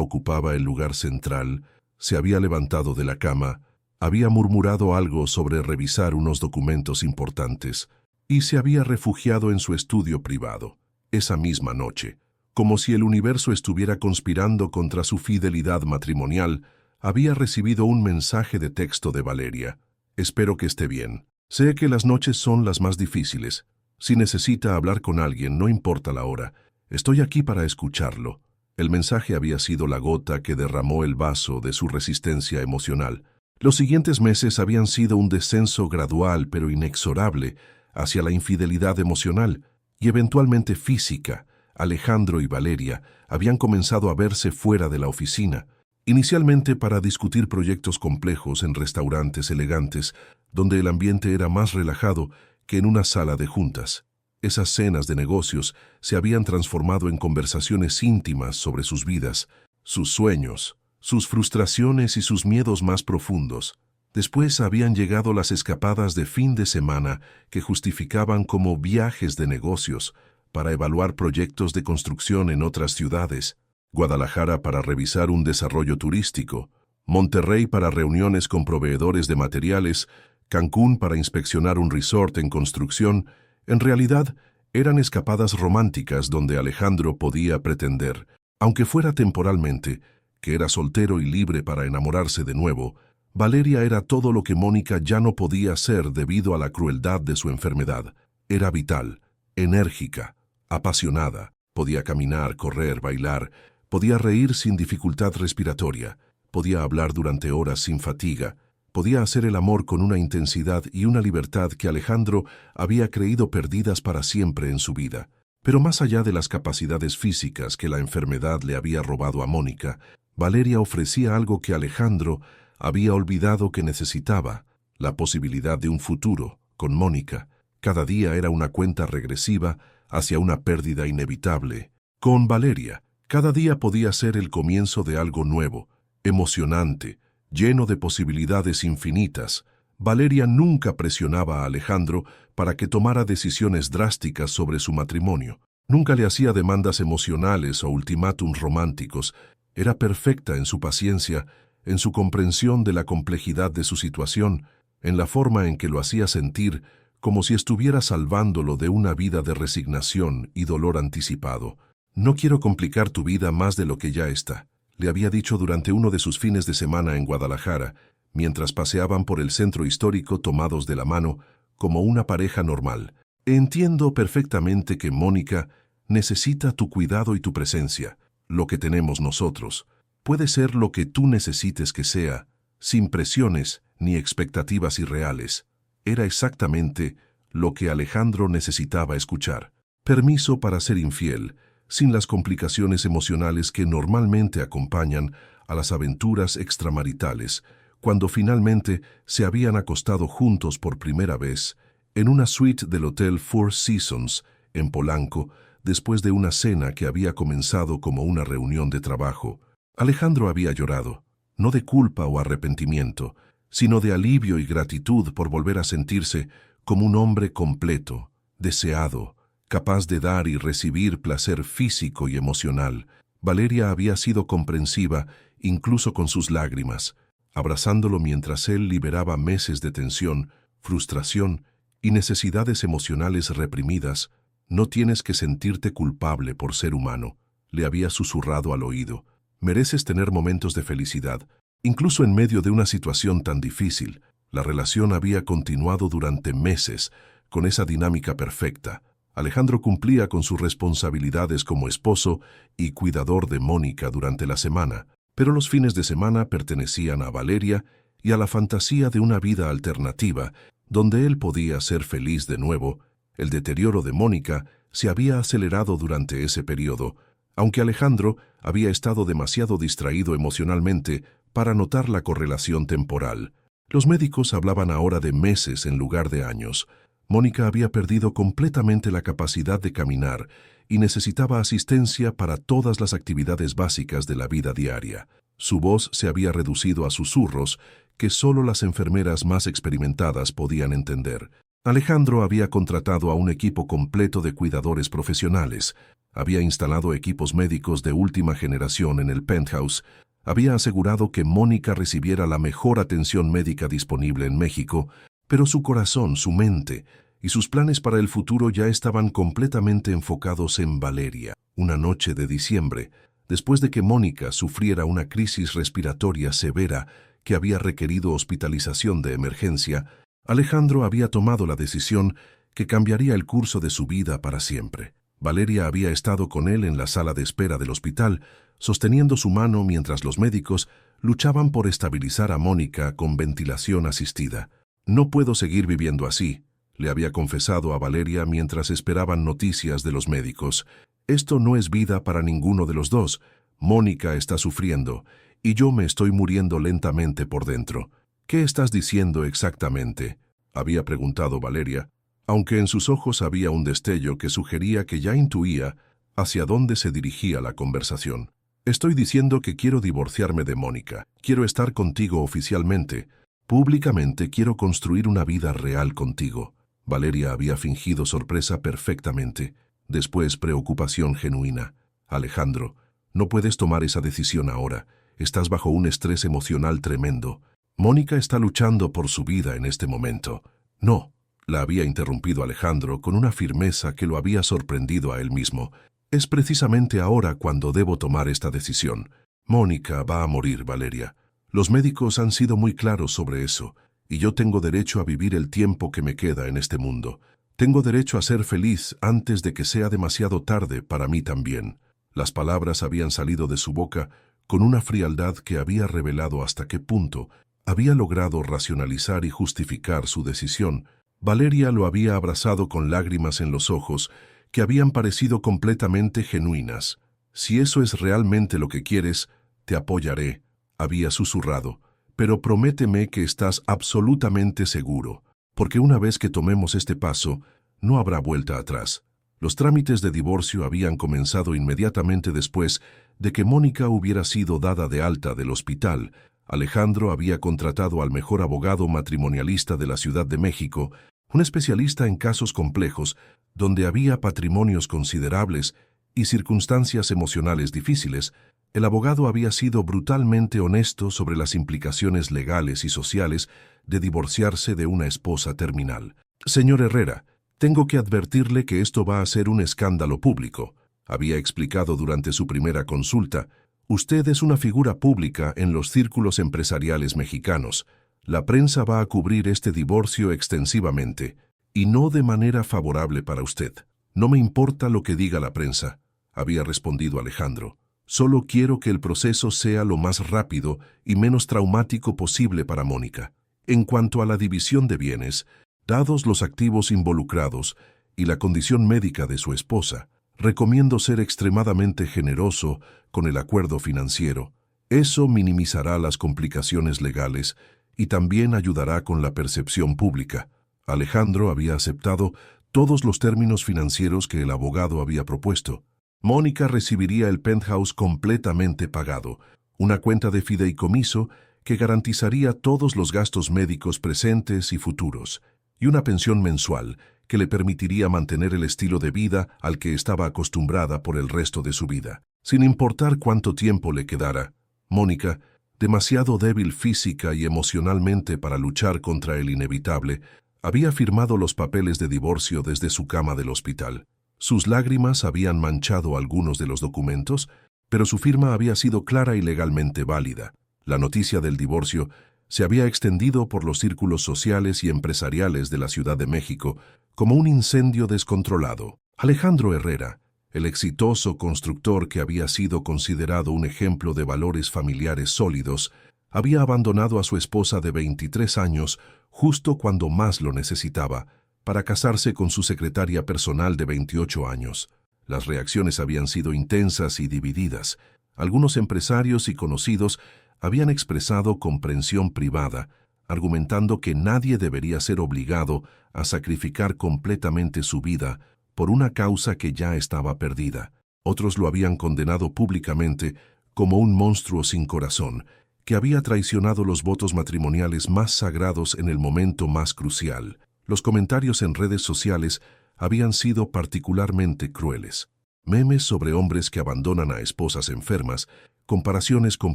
ocupaba el lugar central. Se había levantado de la cama, había murmurado algo sobre revisar unos documentos importantes y se había refugiado en su estudio privado. Esa misma noche, como si el universo estuviera conspirando contra su fidelidad matrimonial, había recibido un mensaje de texto de Valeria. Espero que esté bien. Sé que las noches son las más difíciles. Si necesita hablar con alguien, no importa la hora. Estoy aquí para escucharlo. El mensaje había sido la gota que derramó el vaso de su resistencia emocional. Los siguientes meses habían sido un descenso gradual pero inexorable hacia la infidelidad emocional y eventualmente física. Alejandro y Valeria habían comenzado a verse fuera de la oficina, inicialmente para discutir proyectos complejos en restaurantes elegantes, donde el ambiente era más relajado que en una sala de juntas. Esas cenas de negocios se habían transformado en conversaciones íntimas sobre sus vidas, sus sueños, sus frustraciones y sus miedos más profundos. Después habían llegado las escapadas de fin de semana que justificaban como viajes de negocios para evaluar proyectos de construcción en otras ciudades, Guadalajara para revisar un desarrollo turístico, Monterrey para reuniones con proveedores de materiales, Cancún para inspeccionar un resort en construcción. En realidad, eran escapadas románticas donde Alejandro podía pretender, aunque fuera temporalmente, que era soltero y libre para enamorarse de nuevo. Valeria era todo lo que Mónica ya no podía ser debido a la crueldad de su enfermedad. Era vital, enérgica, apasionada. Podía caminar, correr, bailar. Podía reír sin dificultad respiratoria. Podía hablar durante horas sin fatiga. Podía hacer el amor con una intensidad y una libertad que Alejandro había creído perdidas para siempre en su vida. Pero más allá de las capacidades físicas que la enfermedad le había robado a Mónica, Valeria ofrecía algo que Alejandro había olvidado que necesitaba: la posibilidad de un futuro con Mónica. Cada día era una cuenta regresiva hacia una pérdida inevitable. Con Valeria, cada día podía ser el comienzo de algo nuevo, emocionante, lleno de posibilidades infinitas. Valeria nunca presionaba a Alejandro para que tomara decisiones drásticas sobre su matrimonio. Nunca le hacía demandas emocionales o ultimátums románticos. Era perfecta en su paciencia, en su comprensión de la complejidad de su situación, en la forma en que lo hacía sentir, como si estuviera salvándolo de una vida de resignación y dolor anticipado. «No quiero complicar tu vida más de lo que ya está», le había dicho durante uno de sus fines de semana en Guadalajara, mientras paseaban por el centro histórico tomados de la mano, como una pareja normal. «Entiendo perfectamente que Mónica necesita tu cuidado y tu presencia. Lo que tenemos nosotros puede ser lo que tú necesites que sea, sin presiones ni expectativas irreales». Era exactamente lo que Alejandro necesitaba escuchar. Permiso para ser infiel, sin las complicaciones emocionales que normalmente acompañan a las aventuras extramaritales, cuando finalmente se habían acostado juntos por primera vez en una suite del Hotel Four Seasons en Polanco, después de una cena que había comenzado como una reunión de trabajo. Alejandro había llorado, no de culpa o arrepentimiento, sino de alivio y gratitud por volver a sentirse como un hombre completo, deseado, capaz de dar y recibir placer físico y emocional. Valeria había sido comprensiva incluso con sus lágrimas, abrazándolo mientras él liberaba meses de tensión, frustración y necesidades emocionales reprimidas. «No tienes que sentirte culpable por ser humano», le había susurrado al oído. «Mereces tener momentos de felicidad, incluso en medio de una situación tan difícil». La relación había continuado durante meses, con esa dinámica perfecta. Alejandro cumplía con sus responsabilidades como esposo y cuidador de Mónica durante la semana, pero los fines de semana pertenecían a Valeria y a la fantasía de una vida alternativa, donde él podía ser feliz de nuevo. El deterioro de Mónica se había acelerado durante ese periodo, aunque Alejandro había estado demasiado distraído emocionalmente para notar la correlación temporal. Los médicos hablaban ahora de meses en lugar de años. Mónica había perdido completamente la capacidad de caminar y necesitaba asistencia para todas las actividades básicas de la vida diaria. Su voz se había reducido a susurros que solo las enfermeras más experimentadas podían entender. Alejandro había contratado a un equipo completo de cuidadores profesionales, había instalado equipos médicos de última generación en el penthouse, había asegurado que Mónica recibiera la mejor atención médica disponible en México, pero su corazón, su mente y sus planes para el futuro ya estaban completamente enfocados en Valeria. Una noche de diciembre, después de que Mónica sufriera una crisis respiratoria severa que había requerido hospitalización de emergencia, Alejandro había tomado la decisión que cambiaría el curso de su vida para siempre. Valeria había estado con él en la sala de espera del hospital, sosteniendo su mano mientras los médicos luchaban por estabilizar a Mónica con ventilación asistida. «No puedo seguir viviendo así», le había confesado a Valeria mientras esperaban noticias de los médicos. «Esto no es vida para ninguno de los dos. Mónica está sufriendo y yo me estoy muriendo lentamente por dentro». «¿Qué estás diciendo exactamente?», había preguntado Valeria, aunque en sus ojos había un destello que sugería que ya intuía hacia dónde se dirigía la conversación. «Estoy diciendo que quiero divorciarme de Mónica. Quiero estar contigo oficialmente. Públicamente quiero construir una vida real contigo». Valeria había fingido sorpresa perfectamente, después preocupación genuina. «Alejandro, no puedes tomar esa decisión ahora. Estás bajo un estrés emocional tremendo. Mónica está luchando por su vida en este momento». «No», la había interrumpido Alejandro con una firmeza que lo había sorprendido a él mismo. «Es precisamente ahora cuando debo tomar esta decisión. Mónica va a morir, Valeria. Los médicos han sido muy claros sobre eso, y yo tengo derecho a vivir el tiempo que me queda en este mundo. Tengo derecho a ser feliz antes de que sea demasiado tarde para mí también». Las palabras habían salido de su boca con una frialdad que había revelado hasta qué punto había logrado racionalizar y justificar su decisión. Valeria lo había abrazado con lágrimas en los ojos que habían parecido completamente genuinas. «Si eso es realmente lo que quieres, te apoyaré», había susurrado, «pero prométeme que estás absolutamente seguro, porque una vez que tomemos este paso, no habrá vuelta atrás». Los trámites de divorcio habían comenzado inmediatamente después de que Mónica hubiera sido dada de alta del hospital. Alejandro había contratado al mejor abogado matrimonialista de la Ciudad de México, un especialista en casos complejos, donde había patrimonios considerables y circunstancias emocionales difíciles. El abogado había sido brutalmente honesto sobre las implicaciones legales y sociales de divorciarse de una esposa terminal. «Señor Herrera, tengo que advertirle que esto va a ser un escándalo público», había explicado durante su primera consulta. «Usted es una figura pública en los círculos empresariales mexicanos. La prensa va a cubrir este divorcio extensivamente, y no de manera favorable para usted». «No me importa lo que diga la prensa», había respondido Alejandro. «Solo quiero que el proceso sea lo más rápido y menos traumático posible para Mónica. En cuanto a la división de bienes, dados los activos involucrados y la condición médica de su esposa, recomiendo ser extremadamente generoso con el acuerdo financiero. Eso minimizará las complicaciones legales y también ayudará con la percepción pública». Alejandro había aceptado todos los términos financieros que el abogado había propuesto. Mónica recibiría el penthouse completamente pagado, una cuenta de fideicomiso que garantizaría todos los gastos médicos presentes y futuros, y una pensión mensual que le permitiría mantener el estilo de vida al que estaba acostumbrada por el resto de su vida. Sin importar cuánto tiempo le quedara, Mónica, demasiado débil física y emocionalmente para luchar contra el inevitable, había firmado los papeles de divorcio desde su cama del hospital. Sus lágrimas habían manchado algunos de los documentos, pero su firma había sido clara y legalmente válida. La noticia del divorcio se había extendido por los círculos sociales y empresariales de la Ciudad de México como un incendio descontrolado. Alejandro Herrera, el exitoso constructor que había sido considerado un ejemplo de valores familiares sólidos, había abandonado a su esposa de 23 años justo cuando más lo necesitaba, para casarse con su secretaria personal de 28 años. Las reacciones habían sido intensas y divididas. Algunos empresarios y conocidos habían expresado comprensión privada, argumentando que nadie debería ser obligado a sacrificar completamente su vida por una causa que ya estaba perdida. Otros lo habían condenado públicamente como un monstruo sin corazón, que había traicionado los votos matrimoniales más sagrados en el momento más crucial. Los comentarios en redes sociales habían sido particularmente crueles. Memes sobre hombres que abandonan a esposas enfermas, comparaciones con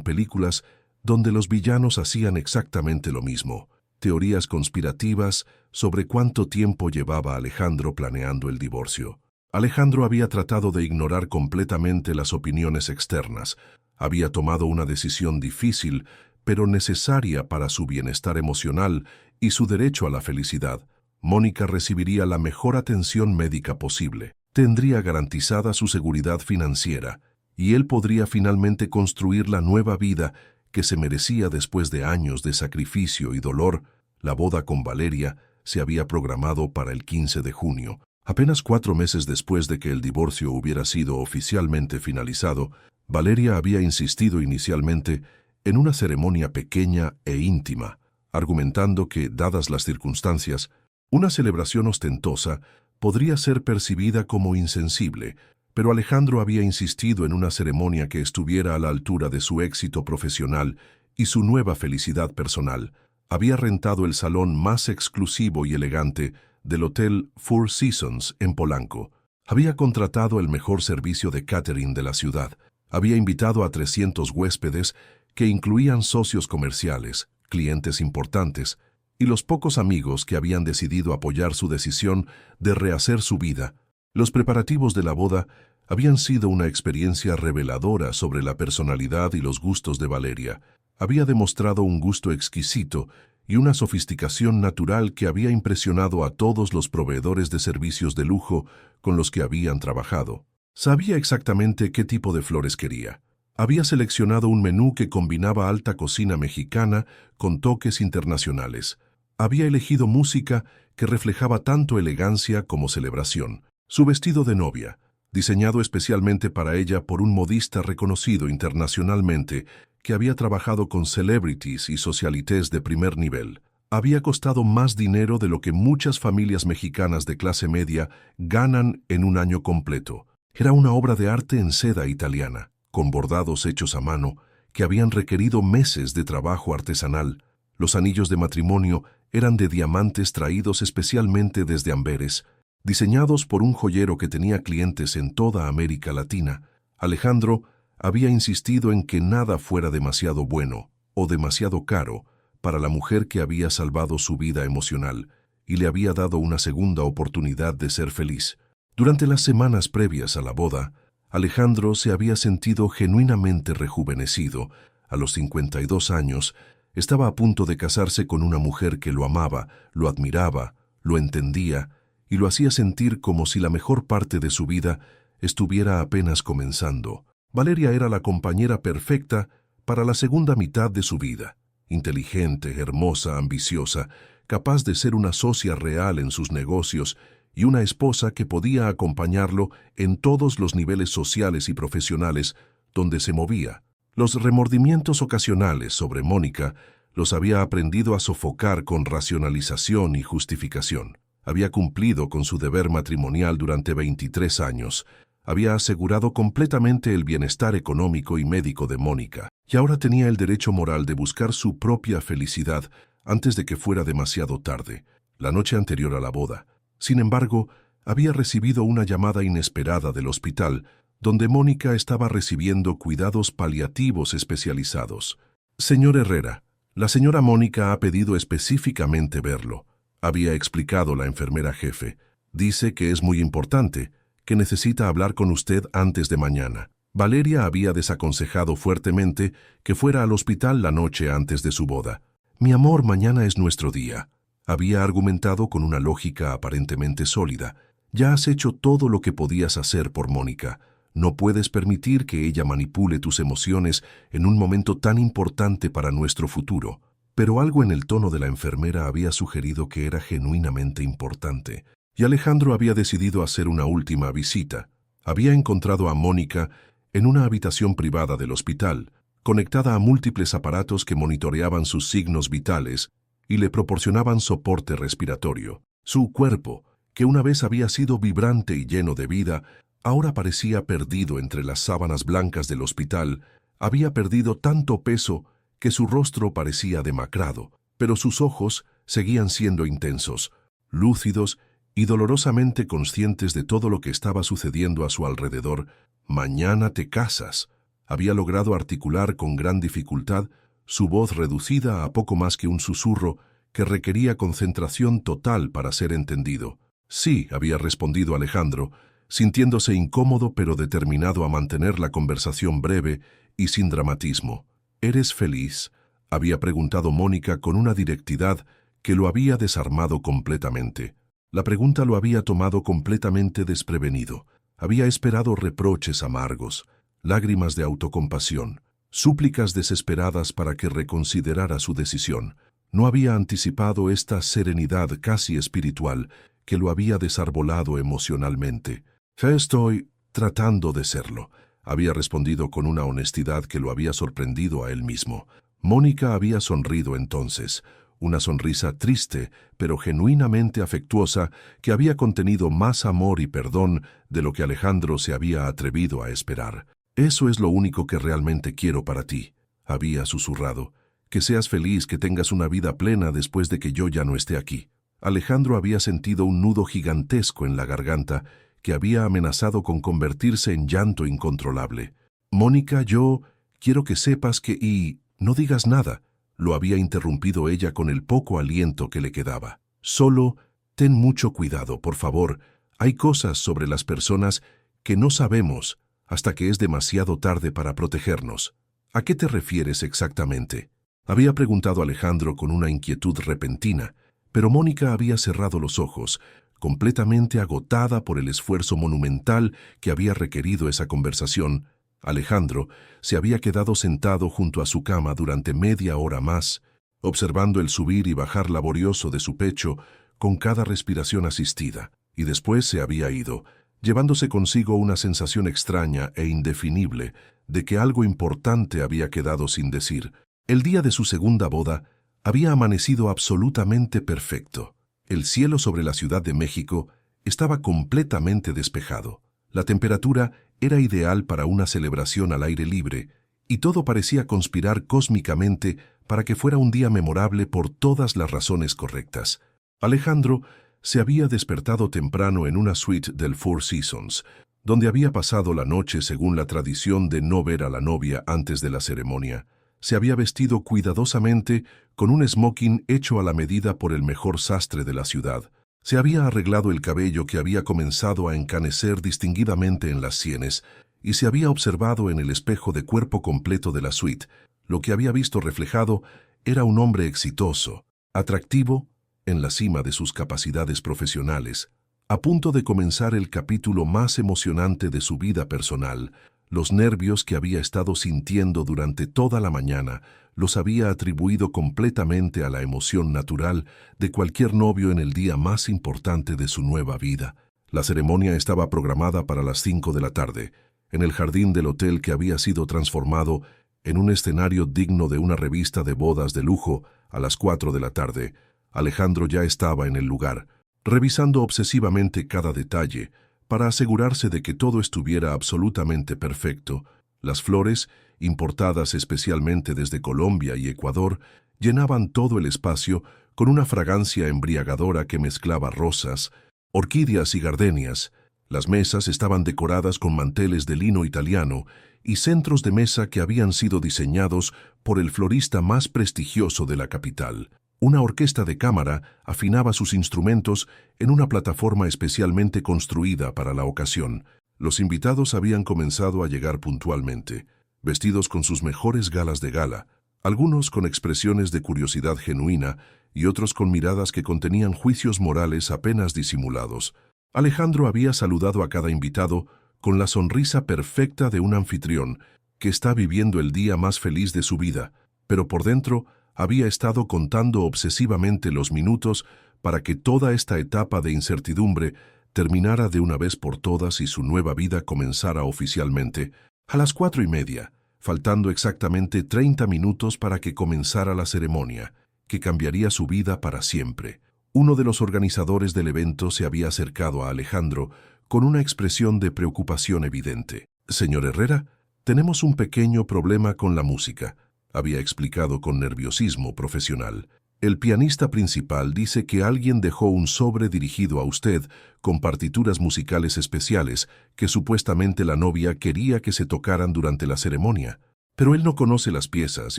películas donde los villanos hacían exactamente lo mismo, teorías conspirativas sobre cuánto tiempo llevaba Alejandro planeando el divorcio. Alejandro había tratado de ignorar completamente las opiniones externas. Había tomado una decisión difícil, pero necesaria para su bienestar emocional y su derecho a la felicidad. Mónica recibiría la mejor atención médica posible. Tendría garantizada su seguridad financiera, y él podría finalmente construir la nueva vida que se merecía después de años de sacrificio y dolor. La boda con Valeria se había programado para el 15 de junio. Apenas 4 meses después de que el divorcio hubiera sido oficialmente finalizado, Valeria había insistido inicialmente en una ceremonia pequeña e íntima, argumentando que, dadas las circunstancias, una celebración ostentosa podría ser percibida como insensible, pero Alejandro había insistido en una ceremonia que estuviera a la altura de su éxito profesional y su nueva felicidad personal. Había rentado el salón más exclusivo y elegante del Hotel Four Seasons en Polanco. Había contratado el mejor servicio de catering de la ciudad. Había invitado a 300 huéspedes que incluían socios comerciales, clientes importantes y los pocos amigos que habían decidido apoyar su decisión de rehacer su vida. Los preparativos de la boda habían sido una experiencia reveladora sobre la personalidad y los gustos de Valeria. Había demostrado un gusto exquisito y una sofisticación natural que había impresionado a todos los proveedores de servicios de lujo con los que habían trabajado. Sabía exactamente qué tipo de flores quería. Había seleccionado un menú que combinaba alta cocina mexicana con toques internacionales. Había elegido música que reflejaba tanto elegancia como celebración. Su vestido de novia, diseñado especialmente para ella por un modista reconocido internacionalmente que había trabajado con celebrities y socialites de primer nivel, había costado más dinero de lo que muchas familias mexicanas de clase media ganan en un año completo. Era una obra de arte en seda italiana, con bordados hechos a mano, que habían requerido meses de trabajo artesanal. Los anillos de matrimonio eran de diamantes traídos especialmente desde Amberes, diseñados por un joyero que tenía clientes en toda América Latina. Alejandro había insistido en que nada fuera demasiado bueno o demasiado caro para la mujer que había salvado su vida emocional y le había dado una segunda oportunidad de ser feliz. Durante las semanas previas a la boda, Alejandro se había sentido genuinamente rejuvenecido. A los 52 años, estaba a punto de casarse con una mujer que lo amaba, lo admiraba, lo entendía y lo hacía sentir como si la mejor parte de su vida estuviera apenas comenzando. Valeria era la compañera perfecta para la segunda mitad de su vida. Inteligente, hermosa, ambiciosa, capaz de ser una socia real en sus negocios y una esposa que podía acompañarlo en todos los niveles sociales y profesionales donde se movía. Los remordimientos ocasionales sobre Mónica los había aprendido a sofocar con racionalización y justificación. Había cumplido con su deber matrimonial durante 23 años. Había asegurado completamente el bienestar económico y médico de Mónica, y ahora tenía el derecho moral de buscar su propia felicidad antes de que fuera demasiado tarde, la noche anterior a la boda. Sin embargo, había recibido una llamada inesperada del hospital, donde Mónica estaba recibiendo cuidados paliativos especializados. Señor Herrera, la señora Mónica ha pedido específicamente verlo, había explicado la enfermera jefe. Dice que es muy importante, que necesita hablar con usted antes de mañana. Valeria había desaconsejado fuertemente que fuera al hospital la noche antes de su boda. Mi amor, mañana es nuestro día. Había argumentado con una lógica aparentemente sólida. Ya has hecho todo lo que podías hacer por Mónica. No puedes permitir que ella manipule tus emociones en un momento tan importante para nuestro futuro. Pero algo en el tono de la enfermera había sugerido que era genuinamente importante. Y Alejandro había decidido hacer una última visita. Había encontrado a Mónica en una habitación privada del hospital, conectada a múltiples aparatos que monitoreaban sus signos vitales y le proporcionaban soporte respiratorio. Su cuerpo, que una vez había sido vibrante y lleno de vida, ahora parecía perdido entre las sábanas blancas del hospital. Había perdido tanto peso que su rostro parecía demacrado, pero sus ojos seguían siendo intensos, lúcidos y dolorosamente conscientes de todo lo que estaba sucediendo a su alrededor. «Mañana te casas», había logrado articular con gran dificultad, su voz reducida a poco más que un susurro que requería concentración total para ser entendido. «Sí», había respondido Alejandro, sintiéndose incómodo pero determinado a mantener la conversación breve y sin dramatismo. «¿Eres feliz?», había preguntado Mónica con una directidad que lo había desarmado completamente. La pregunta lo había tomado completamente desprevenido. Había esperado reproches amargos, lágrimas de autocompasión, súplicas desesperadas para que reconsiderara su decisión. No había anticipado esta serenidad casi espiritual que lo había desarbolado emocionalmente. «Estoy tratando de serlo», había respondido con una honestidad que lo había sorprendido a él mismo. Mónica había sonrido entonces, una sonrisa triste, pero genuinamente afectuosa, que había contenido más amor y perdón de lo que Alejandro se había atrevido a esperar. «Eso es lo único que realmente quiero para ti», había susurrado. «Que seas feliz, que tengas una vida plena después de que yo ya no esté aquí». Alejandro había sentido un nudo gigantesco en la garganta que había amenazado con convertirse en llanto incontrolable. «Mónica, yo quiero que sepas que... y no digas nada», lo había interrumpido ella con el poco aliento que le quedaba. «Solo ten mucho cuidado, por favor. Hay cosas sobre las personas que no sabemos hasta que es demasiado tarde para protegernos». «¿A qué te refieres exactamente?», había preguntado Alejandro con una inquietud repentina, pero Mónica había cerrado los ojos, completamente agotada por el esfuerzo monumental que había requerido esa conversación. Alejandro se había quedado sentado junto a su cama durante media hora más, observando el subir y bajar laborioso de su pecho con cada respiración asistida, y después se había ido, llevándose consigo una sensación extraña e indefinible de que algo importante había quedado sin decir. El día de su segunda boda había amanecido absolutamente perfecto. El cielo sobre la Ciudad de México estaba completamente despejado. La temperatura era ideal para una celebración al aire libre, y todo parecía conspirar cósmicamente para que fuera un día memorable por todas las razones correctas. Alejandro se había despertado temprano en una suite del Four Seasons, donde había pasado la noche según la tradición de no ver a la novia antes de la ceremonia. Se había vestido cuidadosamente con un smoking hecho a la medida por el mejor sastre de la ciudad. Se había arreglado el cabello que había comenzado a encanecer distinguidamente en las sienes y se había observado en el espejo de cuerpo completo de la suite. Lo que había visto reflejado era un hombre exitoso, atractivo, en la cima de sus capacidades profesionales, a punto de comenzar el capítulo más emocionante de su vida personal. Los nervios que había estado sintiendo durante toda la mañana los había atribuido completamente a la emoción natural de cualquier novio en el día más importante de su nueva vida. La ceremonia estaba programada para las 5 de la tarde, en el jardín del hotel que había sido transformado en un escenario digno de una revista de bodas de lujo. A las 4 de la tarde, Alejandro ya estaba en el lugar, revisando obsesivamente cada detalle, para asegurarse de que todo estuviera absolutamente perfecto. Las flores, importadas especialmente desde Colombia y Ecuador, llenaban todo el espacio con una fragancia embriagadora que mezclaba rosas, orquídeas y gardenias. Las mesas estaban decoradas con manteles de lino italiano y centros de mesa que habían sido diseñados por el florista más prestigioso de la capital. Una orquesta de cámara afinaba sus instrumentos en una plataforma especialmente construida para la ocasión. Los invitados habían comenzado a llegar puntualmente, vestidos con sus mejores galas de gala, algunos con expresiones de curiosidad genuina y otros con miradas que contenían juicios morales apenas disimulados. Alejandro había saludado a cada invitado con la sonrisa perfecta de un anfitrión que está viviendo el día más feliz de su vida, pero por dentro había estado contando obsesivamente los minutos para que toda esta etapa de incertidumbre terminara de una vez por todas y su nueva vida comenzara oficialmente. A las 4:30, faltando exactamente 30 minutos para que comenzara la ceremonia, que cambiaría su vida para siempre. Uno de los organizadores del evento se había acercado a Alejandro con una expresión de preocupación evidente. «Señor Herrera, tenemos un pequeño problema con la música», había explicado con nerviosismo profesional. El pianista principal dice que alguien dejó un sobre dirigido a usted con partituras musicales especiales que supuestamente la novia quería que se tocaran durante la ceremonia. Pero él no conoce las piezas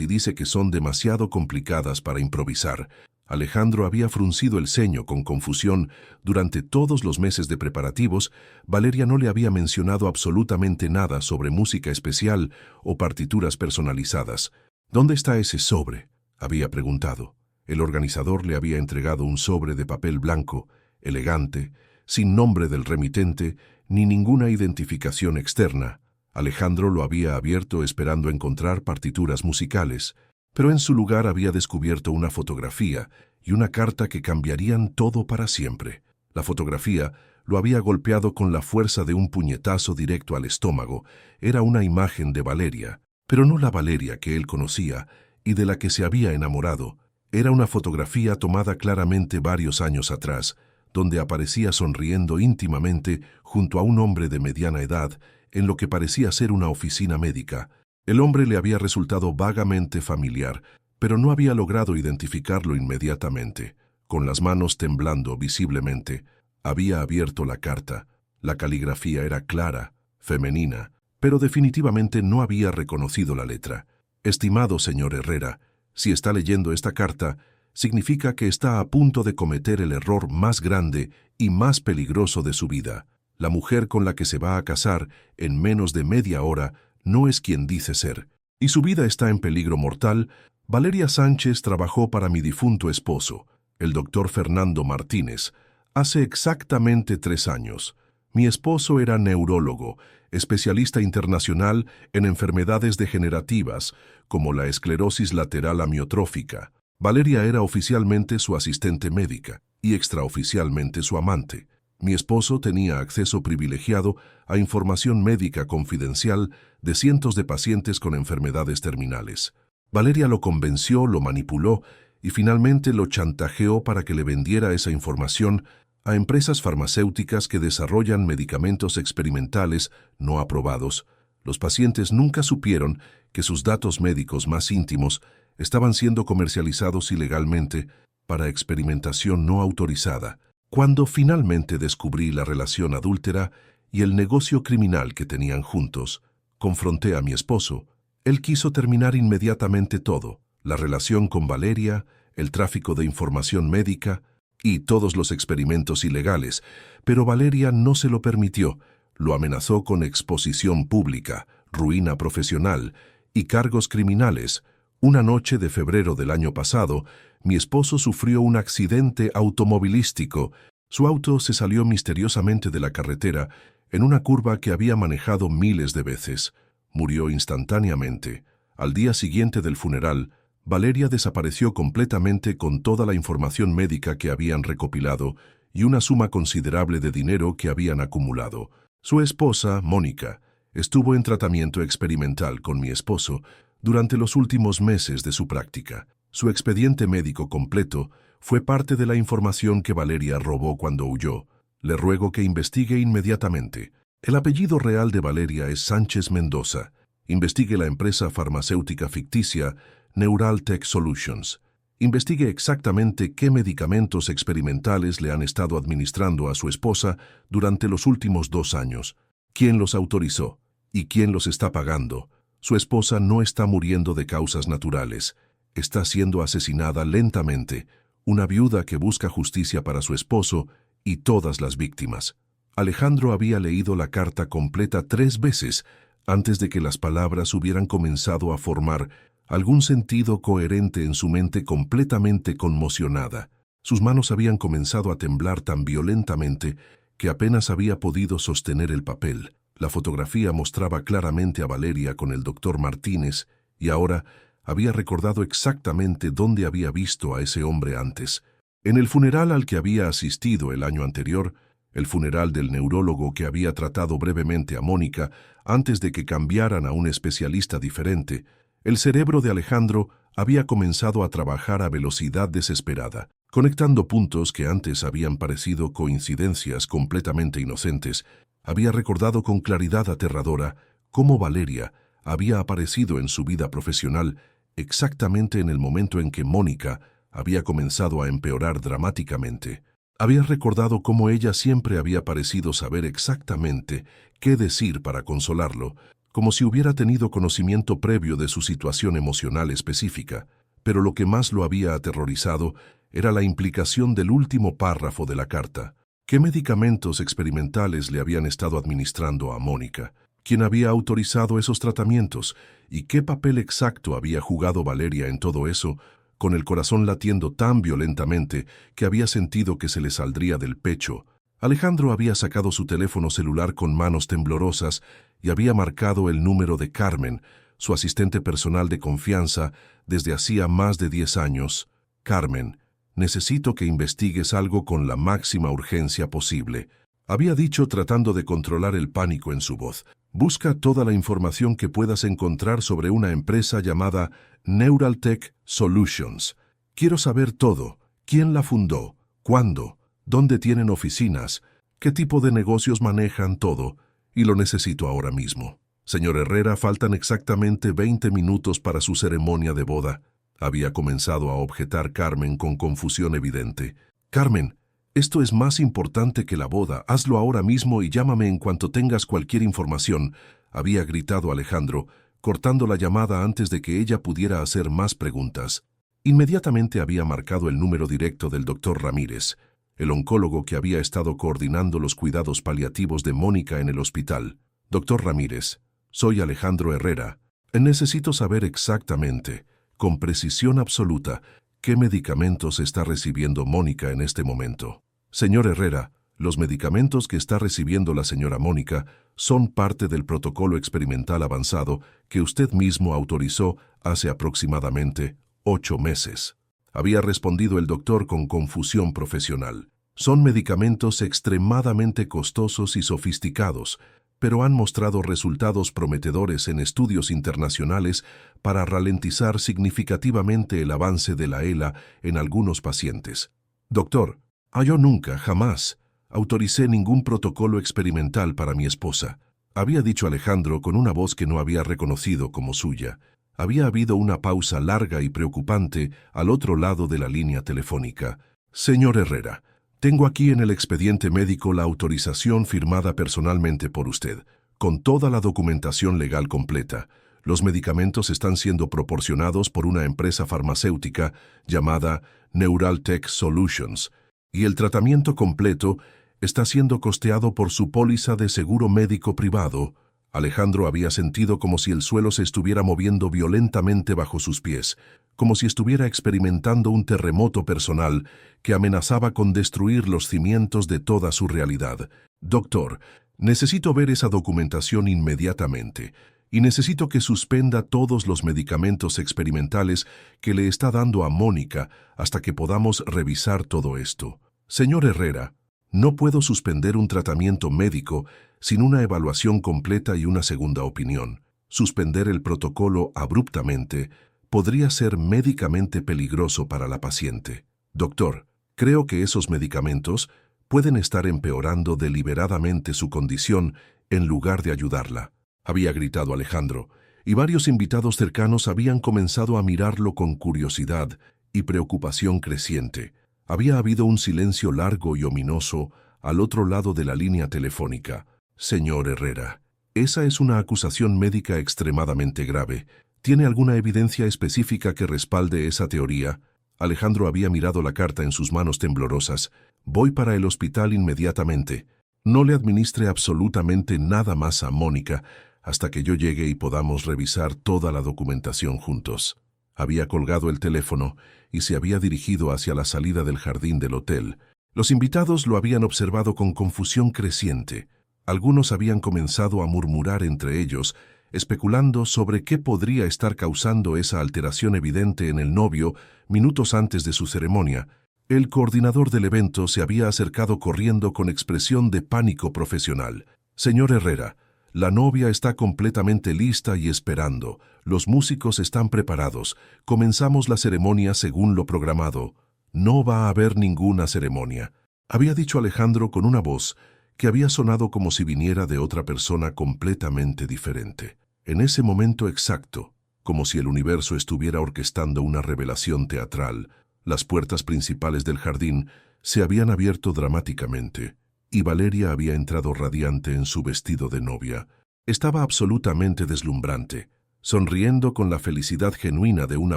y dice que son demasiado complicadas para improvisar. Alejandro había fruncido el ceño con confusión. Durante todos los meses de preparativos, Valeria no le había mencionado absolutamente nada sobre música especial o partituras personalizadas. ¿Dónde está ese sobre?, había preguntado. El organizador le había entregado un sobre de papel blanco, elegante, sin nombre del remitente ni ninguna identificación externa. Alejandro lo había abierto esperando encontrar partituras musicales, pero en su lugar había descubierto una fotografía y una carta que cambiarían todo para siempre. La fotografía lo había golpeado con la fuerza de un puñetazo directo al estómago. Era una imagen de Valeria, pero no la Valeria que él conocía y de la que se había enamorado. Era una fotografía tomada claramente varios años atrás, donde aparecía sonriendo íntimamente junto a un hombre de mediana edad en lo que parecía ser una oficina médica. El hombre le había resultado vagamente familiar, pero no había logrado identificarlo inmediatamente. Con las manos temblando visiblemente, había abierto la carta. La caligrafía era clara, femenina, pero definitivamente no había reconocido la letra. Estimado señor Herrera, si está leyendo esta carta, significa que está a punto de cometer el error más grande y más peligroso de su vida. La mujer con la que se va a casar en menos de media hora no es quien dice ser, y su vida está en peligro mortal. Valeria Sánchez trabajó para mi difunto esposo, el doctor Fernando Martínez, hace exactamente 3 años. Mi esposo era neurólogo, especialista internacional en enfermedades degenerativas, como la esclerosis lateral amiotrófica. Valeria era oficialmente su asistente médica y extraoficialmente su amante. Mi esposo tenía acceso privilegiado a información médica confidencial de cientos de pacientes con enfermedades terminales. Valeria lo convenció, lo manipuló y finalmente lo chantajeó para que le vendiera esa información a empresas farmacéuticas que desarrollan medicamentos experimentales no aprobados. Los pacientes nunca supieron que sus datos médicos más íntimos estaban siendo comercializados ilegalmente para experimentación no autorizada. Cuando finalmente descubrí la relación adúltera y el negocio criminal que tenían juntos, confronté a mi esposo. Él quiso terminar inmediatamente todo: la relación con Valeria, el tráfico de información médica y todos los experimentos ilegales, pero Valeria no se lo permitió. Lo amenazó con exposición pública, ruina profesional y cargos criminales. Una noche de febrero del año pasado, mi esposo sufrió un accidente automovilístico. Su auto se salió misteriosamente de la carretera en una curva que había manejado miles de veces. Murió instantáneamente. Al día siguiente del funeral, Valeria desapareció completamente con toda la información médica que habían recopilado y una suma considerable de dinero que habían acumulado. Su esposa, Mónica, estuvo en tratamiento experimental con mi esposo durante los últimos meses de su práctica. Su expediente médico completo fue parte de la información que Valeria robó cuando huyó. Le ruego que investigue inmediatamente. El apellido real de Valeria es Sánchez Mendoza. Investigue la empresa farmacéutica ficticia Neuraltech Solutions. Investigue exactamente qué medicamentos experimentales le han estado administrando a su esposa durante los últimos 2 años, quién los autorizó y quién los está pagando. Su esposa no está muriendo de causas naturales, está siendo asesinada lentamente, una viuda que busca justicia para su esposo y todas las víctimas. Alejandro había leído la carta completa 3 veces antes de que las palabras hubieran comenzado a formar algún sentido coherente en su mente completamente conmocionada. Sus manos habían comenzado a temblar tan violentamente que apenas había podido sostener el papel. La fotografía mostraba claramente a Valeria con el doctor Martínez y ahora había recordado exactamente dónde había visto a ese hombre antes. En el funeral al que había asistido el año anterior, el funeral del neurólogo que había tratado brevemente a Mónica antes de que cambiaran a un especialista diferente, el cerebro de Alejandro había comenzado a trabajar a velocidad desesperada, conectando puntos que antes habían parecido coincidencias completamente inocentes. Había recordado con claridad aterradora cómo Valeria había aparecido en su vida profesional exactamente en el momento en que Mónica había comenzado a empeorar dramáticamente. Había recordado cómo ella siempre había parecido saber exactamente qué decir para consolarlo, como si hubiera tenido conocimiento previo de su situación emocional específica, pero lo que más lo había aterrorizado era la implicación del último párrafo de la carta. ¿Qué medicamentos experimentales le habían estado administrando a Mónica? ¿Quién había autorizado esos tratamientos? ¿Y qué papel exacto había jugado Valeria en todo eso, con el corazón latiendo tan violentamente que había sentido que se le saldría del pecho? Alejandro había sacado su teléfono celular con manos temblorosas y había marcado el número de Carmen, su asistente personal de confianza desde hacía más de 10 años. Carmen, necesito que investigues algo con la máxima urgencia posible, había dicho tratando de controlar el pánico en su voz. Busca toda la información que puedas encontrar sobre una empresa llamada Neuraltech Solutions. Quiero saber todo. ¿Quién la fundó? ¿Cuándo? ¿Dónde tienen oficinas? ¿Qué tipo de negocios manejan? Todo. Y lo necesito ahora mismo. Señor Herrera, faltan exactamente 20 minutos para su ceremonia de boda. Había comenzado a objetar Carmen con confusión evidente. Carmen, esto es más importante que la boda. Hazlo ahora mismo y llámame en cuanto tengas cualquier información, había gritado Alejandro, cortando la llamada antes de que ella pudiera hacer más preguntas. Inmediatamente había marcado el número directo del doctor Ramírez, el oncólogo que había estado coordinando los cuidados paliativos de Mónica en el hospital. Doctor Ramírez, soy Alejandro Herrera. Necesito saber exactamente, con precisión absoluta, qué medicamentos está recibiendo Mónica en este momento. Señor Herrera, los medicamentos que está recibiendo la señora Mónica son parte del protocolo experimental avanzado que usted mismo autorizó hace aproximadamente 8 meses. Había respondido el doctor con confusión profesional. Son medicamentos extremadamente costosos y sofisticados, pero han mostrado resultados prometedores en estudios internacionales para ralentizar significativamente el avance de la ELA en algunos pacientes. Doctor, yo nunca, jamás, autoricé ningún protocolo experimental para mi esposa, había dicho Alejandro con una voz que no había reconocido como suya. Había habido una pausa larga y preocupante al otro lado de la línea telefónica. Señor Herrera, tengo aquí en el expediente médico la autorización firmada personalmente por usted, con toda la documentación legal completa. Los medicamentos están siendo proporcionados por una empresa farmacéutica llamada Neuraltech Solutions, y el tratamiento completo está siendo costeado por su póliza de seguro médico privado. Alejandro había sentido como si el suelo se estuviera moviendo violentamente bajo sus pies, como si estuviera experimentando un terremoto personal que amenazaba con destruir los cimientos de toda su realidad. Doctor, necesito ver esa documentación inmediatamente y necesito que suspenda todos los medicamentos experimentales que le está dando a Mónica hasta que podamos revisar todo esto. Señor Herrera, no puedo suspender un tratamiento médico sin una evaluación completa y una segunda opinión. Suspender el protocolo abruptamente podría ser médicamente peligroso para la paciente. Doctor, creo que esos medicamentos pueden estar empeorando deliberadamente su condición en lugar de ayudarla, había gritado Alejandro, y varios invitados cercanos habían comenzado a mirarlo con curiosidad y preocupación creciente. Había habido un silencio largo y ominoso al otro lado de la línea telefónica. Señor Herrera, esa es una acusación médica extremadamente grave. ¿Tiene alguna evidencia específica que respalde esa teoría? Alejandro había mirado la carta en sus manos temblorosas. Voy para el hospital inmediatamente. No le administre absolutamente nada más a Mónica hasta que yo llegue y podamos revisar toda la documentación juntos. Había colgado el teléfono y se había dirigido hacia la salida del jardín del hotel. Los invitados lo habían observado con confusión creciente. Algunos habían comenzado a murmurar entre ellos, especulando sobre qué podría estar causando esa alteración evidente en el novio minutos antes de su ceremonia. El coordinador del evento se había acercado corriendo con expresión de pánico profesional. Señor Herrera, la novia está completamente lista y esperando. Los músicos están preparados. Comenzamos la ceremonia según lo programado. No va a haber ninguna ceremonia, había dicho Alejandro con una voz que había sonado como si viniera de otra persona completamente diferente. En ese momento exacto, como si el universo estuviera orquestando una revelación teatral. Las puertas principales del jardín se habían abierto dramáticamente, y Valeria había entrado radiante en su vestido de novia. Estaba absolutamente deslumbrante, sonriendo con la felicidad genuina de una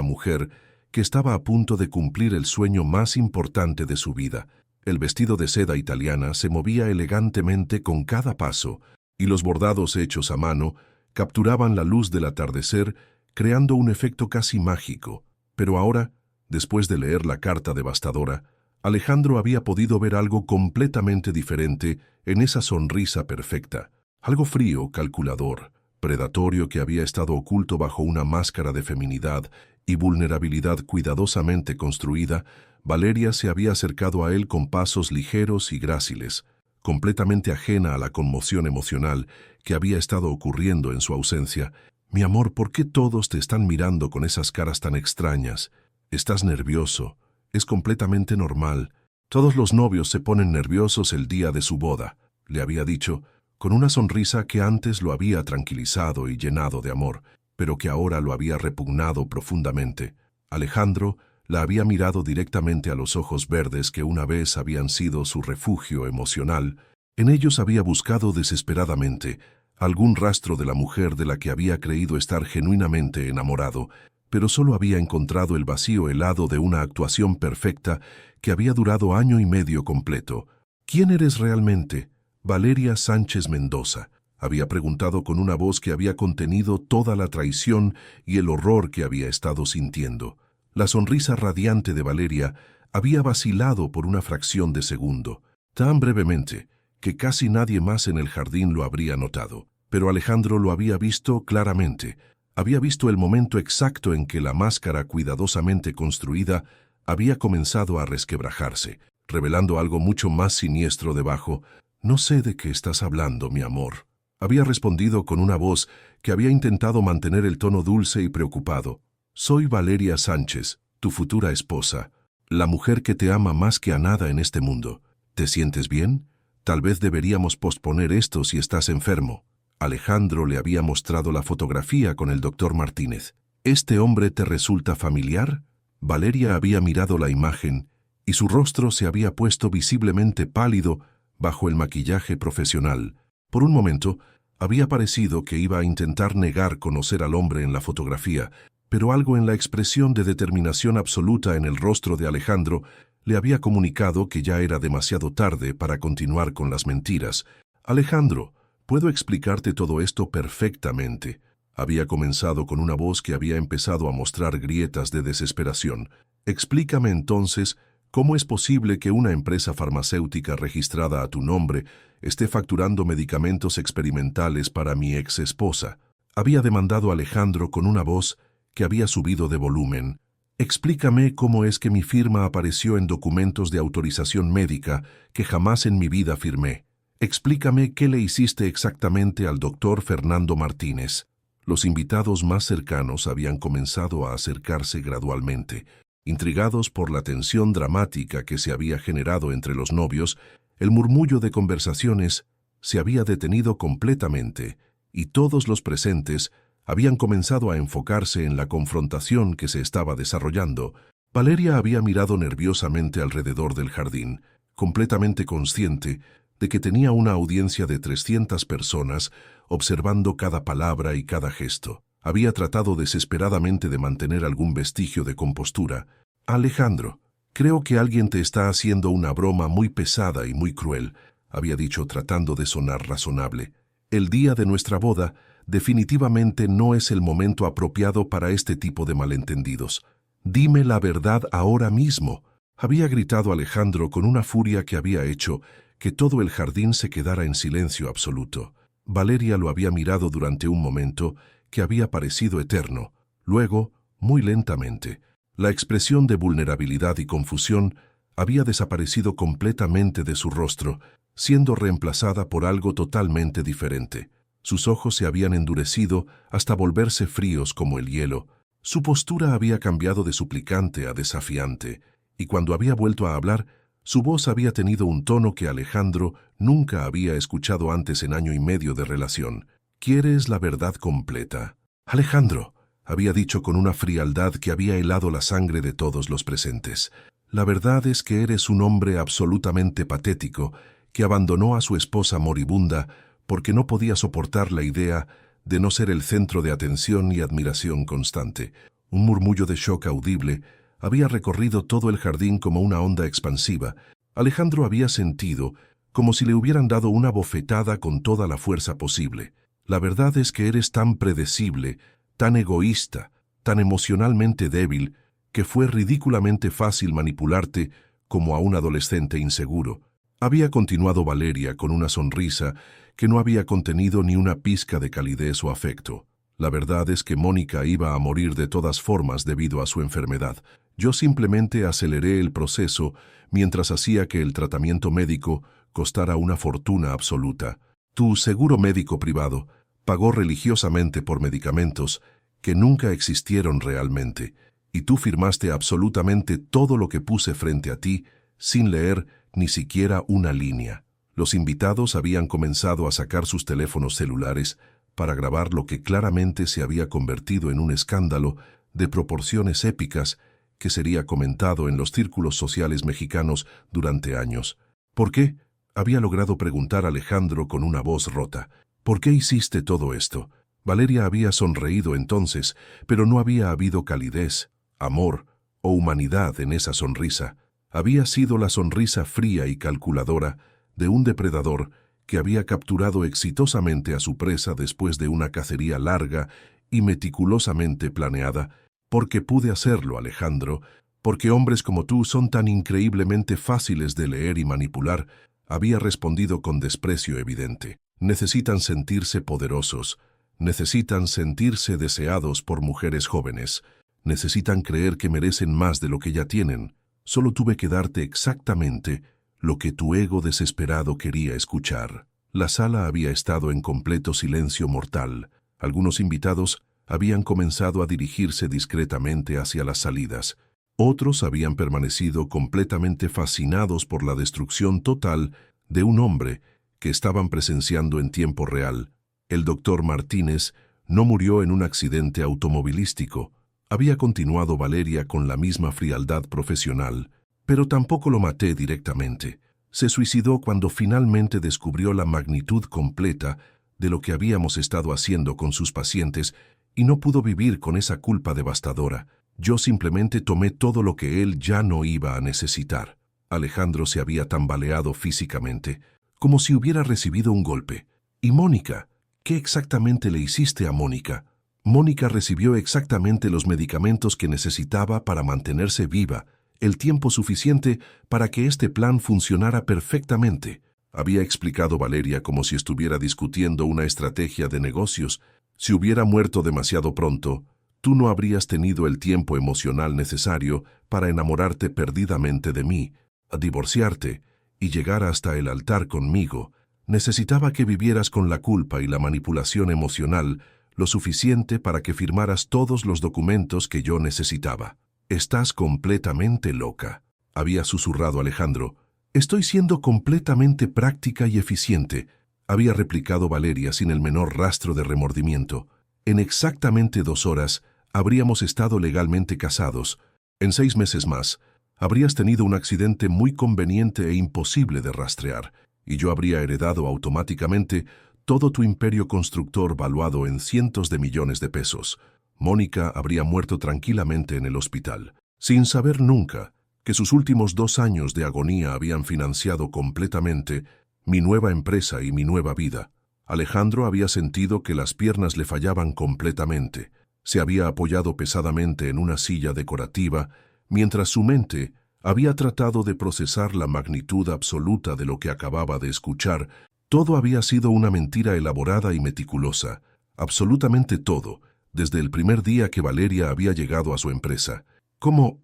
mujer que estaba a punto de cumplir el sueño más importante de su vida. El vestido de seda italiana se movía elegantemente con cada paso, y los bordados hechos a mano capturaban la luz del atardecer, creando un efecto casi mágico. Pero ahora, después de leer la carta devastadora, Alejandro había podido ver algo completamente diferente en esa sonrisa perfecta. Algo frío, calculador, predatorio que había estado oculto bajo una máscara de feminidad y vulnerabilidad cuidadosamente construida. Valeria se había acercado a él con pasos ligeros y gráciles, completamente ajena a la conmoción emocional que había estado ocurriendo en su ausencia. «Mi amor, ¿por qué todos te están mirando con esas caras tan extrañas? Estás nervioso. Es completamente normal. Todos los novios se ponen nerviosos el día de su boda», le había dicho, con una sonrisa que antes lo había tranquilizado y llenado de amor, pero que ahora lo había repugnado profundamente. Alejandro la había mirado directamente a los ojos verdes que una vez habían sido su refugio emocional. En ellos había buscado desesperadamente algún rastro de la mujer de la que había creído estar genuinamente enamorado, pero solo había encontrado el vacío helado de una actuación perfecta que había durado año y medio completo. «¿Quién eres realmente?» «Valeria Sánchez Mendoza», había preguntado con una voz que había contenido toda la traición y el horror que había estado sintiendo. La sonrisa radiante de Valeria había vacilado por una fracción de segundo, tan brevemente que casi nadie más en el jardín lo habría notado. Pero Alejandro lo había visto claramente. Había visto el momento exacto en que la máscara cuidadosamente construida había comenzado a resquebrajarse, revelando algo mucho más siniestro debajo. «No sé de qué estás hablando, mi amor», había respondido con una voz que había intentado mantener el tono dulce y preocupado. «Soy Valeria Sánchez, tu futura esposa, la mujer que te ama más que a nada en este mundo. ¿Te sientes bien? Tal vez deberíamos posponer esto si estás enfermo». Alejandro le había mostrado la fotografía con el doctor Martínez. «¿Este hombre te resulta familiar?» Valeria había mirado la imagen y su rostro se había puesto visiblemente pálido bajo el maquillaje profesional. Por un momento, había parecido que iba a intentar negar conocer al hombre en la fotografía, pero algo en la expresión de determinación absoluta en el rostro de Alejandro le había comunicado que ya era demasiado tarde para continuar con las mentiras. «Alejandro, puedo explicarte todo esto perfectamente», había comenzado con una voz que había empezado a mostrar grietas de desesperación. «Explícame entonces cómo es posible que una empresa farmacéutica registrada a tu nombre esté facturando medicamentos experimentales para mi ex esposa», había demandado Alejandro con una voz que había subido de volumen. «Explícame cómo es que mi firma apareció en documentos de autorización médica que jamás en mi vida firmé. Explícame qué le hiciste exactamente al doctor Fernando Martínez». Los invitados más cercanos habían comenzado a acercarse gradualmente. Intrigados por la tensión dramática que se había generado entre los novios, el murmullo de conversaciones se había detenido completamente y todos los presentes habían comenzado a enfocarse en la confrontación que se estaba desarrollando. Valeria había mirado nerviosamente alrededor del jardín, completamente consciente de que tenía una audiencia de 300 personas observando cada palabra y cada gesto. Había tratado desesperadamente de mantener algún vestigio de compostura. «Alejandro, creo que alguien te está haciendo una broma muy pesada y muy cruel», había dicho tratando de sonar razonable. «El día de nuestra boda definitivamente no es el momento apropiado para este tipo de malentendidos. Dime la verdad ahora mismo», había gritado Alejandro con una furia que había hecho que todo el jardín se quedara en silencio absoluto. Valeria lo había mirado durante un momento que había parecido eterno. Luego, muy lentamente, la expresión de vulnerabilidad y confusión había desaparecido completamente de su rostro, siendo reemplazada por algo totalmente diferente. Sus ojos se habían endurecido hasta volverse fríos como el hielo. Su postura había cambiado de suplicante a desafiante, y cuando había vuelto a hablar, su voz había tenido un tono que Alejandro nunca había escuchado antes en año y medio de relación. «¿Quieres la verdad completa?» «Alejandro», Había dicho con una frialdad que había helado la sangre de todos los presentes. La verdad es que eres un hombre absolutamente patético que abandonó a su esposa moribunda porque no podía soportar la idea de no ser el centro de atención y admiración constante. Un murmullo de shock audible había recorrido todo el jardín como una onda expansiva. Alejandro había sentido como si le hubieran dado una bofetada con toda la fuerza posible. La verdad es que eres tan predecible, tan egoísta, tan emocionalmente débil, que fue ridículamente fácil manipularte como a un adolescente inseguro. Había continuado Valeria con una sonrisa que no había contenido ni una pizca de calidez o afecto. La verdad es que Mónica iba a morir de todas formas debido a su enfermedad. Yo simplemente aceleré el proceso mientras hacía que el tratamiento médico costara una fortuna absoluta. Tu seguro médico privado pagó religiosamente por medicamentos que nunca existieron realmente, y tú firmaste absolutamente todo lo que puse frente a ti sin leer ni siquiera una línea. Los invitados habían comenzado a sacar sus teléfonos celulares para grabar lo que claramente se había convertido en un escándalo de proporciones épicas que sería comentado en los círculos sociales mexicanos durante años. ¿Por qué? Había logrado preguntar Alejandro con una voz rota. ¿Por qué hiciste todo esto? Valeria había sonreído entonces, pero no había habido calidez, amor o humanidad en esa sonrisa. Había sido la sonrisa fría y calculadora de un depredador que había capturado exitosamente a su presa después de una cacería larga y meticulosamente planeada. Porque pude hacerlo, Alejandro, porque hombres como tú son tan increíblemente fáciles de leer y manipular, había respondido con desprecio evidente. Necesitan sentirse poderosos, necesitan sentirse deseados por mujeres jóvenes, necesitan creer que merecen más de lo que ya tienen. Solo tuve que darte exactamente lo que tu ego desesperado quería escuchar. La sala había estado en completo silencio mortal. Algunos invitados habían comenzado a dirigirse discretamente hacia las salidas. Otros habían permanecido completamente fascinados por la destrucción total de un hombre que estaban presenciando en tiempo real. El doctor Martínez no murió en un accidente automovilístico. Había continuado Valeria con la misma frialdad profesional, pero tampoco lo maté directamente. Se suicidó cuando finalmente descubrió la magnitud completa de lo que habíamos estado haciendo con sus pacientes y no pudo vivir con esa culpa devastadora. Yo simplemente tomé todo lo que él ya no iba a necesitar. Alejandro se había tambaleado físicamente, como si hubiera recibido un golpe. ¿Y Mónica? ¿Qué exactamente le hiciste a Mónica? Mónica recibió exactamente los medicamentos que necesitaba para mantenerse viva, el tiempo suficiente para que este plan funcionara perfectamente. Había explicado Valeria como si estuviera discutiendo una estrategia de negocios. Si hubiera muerto demasiado pronto, tú no habrías tenido el tiempo emocional necesario para enamorarte perdidamente de mí, a divorciarte y llegar hasta el altar conmigo. Necesitaba que vivieras con la culpa y la manipulación emocional lo suficiente para que firmaras todos los documentos que yo necesitaba. Estás completamente loca, había susurrado Alejandro. Estoy siendo completamente práctica y eficiente, había replicado Valeria sin el menor rastro de remordimiento. En exactamente 2 horas habríamos estado legalmente casados. En 6 meses más, habrías tenido un accidente muy conveniente e imposible de rastrear, y yo habría heredado automáticamente todo tu imperio constructor valuado en cientos de millones de pesos. Mónica habría muerto tranquilamente en el hospital, sin saber nunca que sus últimos 2 años de agonía habían financiado completamente mi nueva empresa y mi nueva vida. Alejandro había sentido que las piernas le fallaban completamente. Se había apoyado pesadamente en una silla decorativa, mientras su mente había tratado de procesar la magnitud absoluta de lo que acababa de escuchar. Todo había sido una mentira elaborada y meticulosa, absolutamente todo, desde el primer día que Valeria había llegado a su empresa. ¿Cómo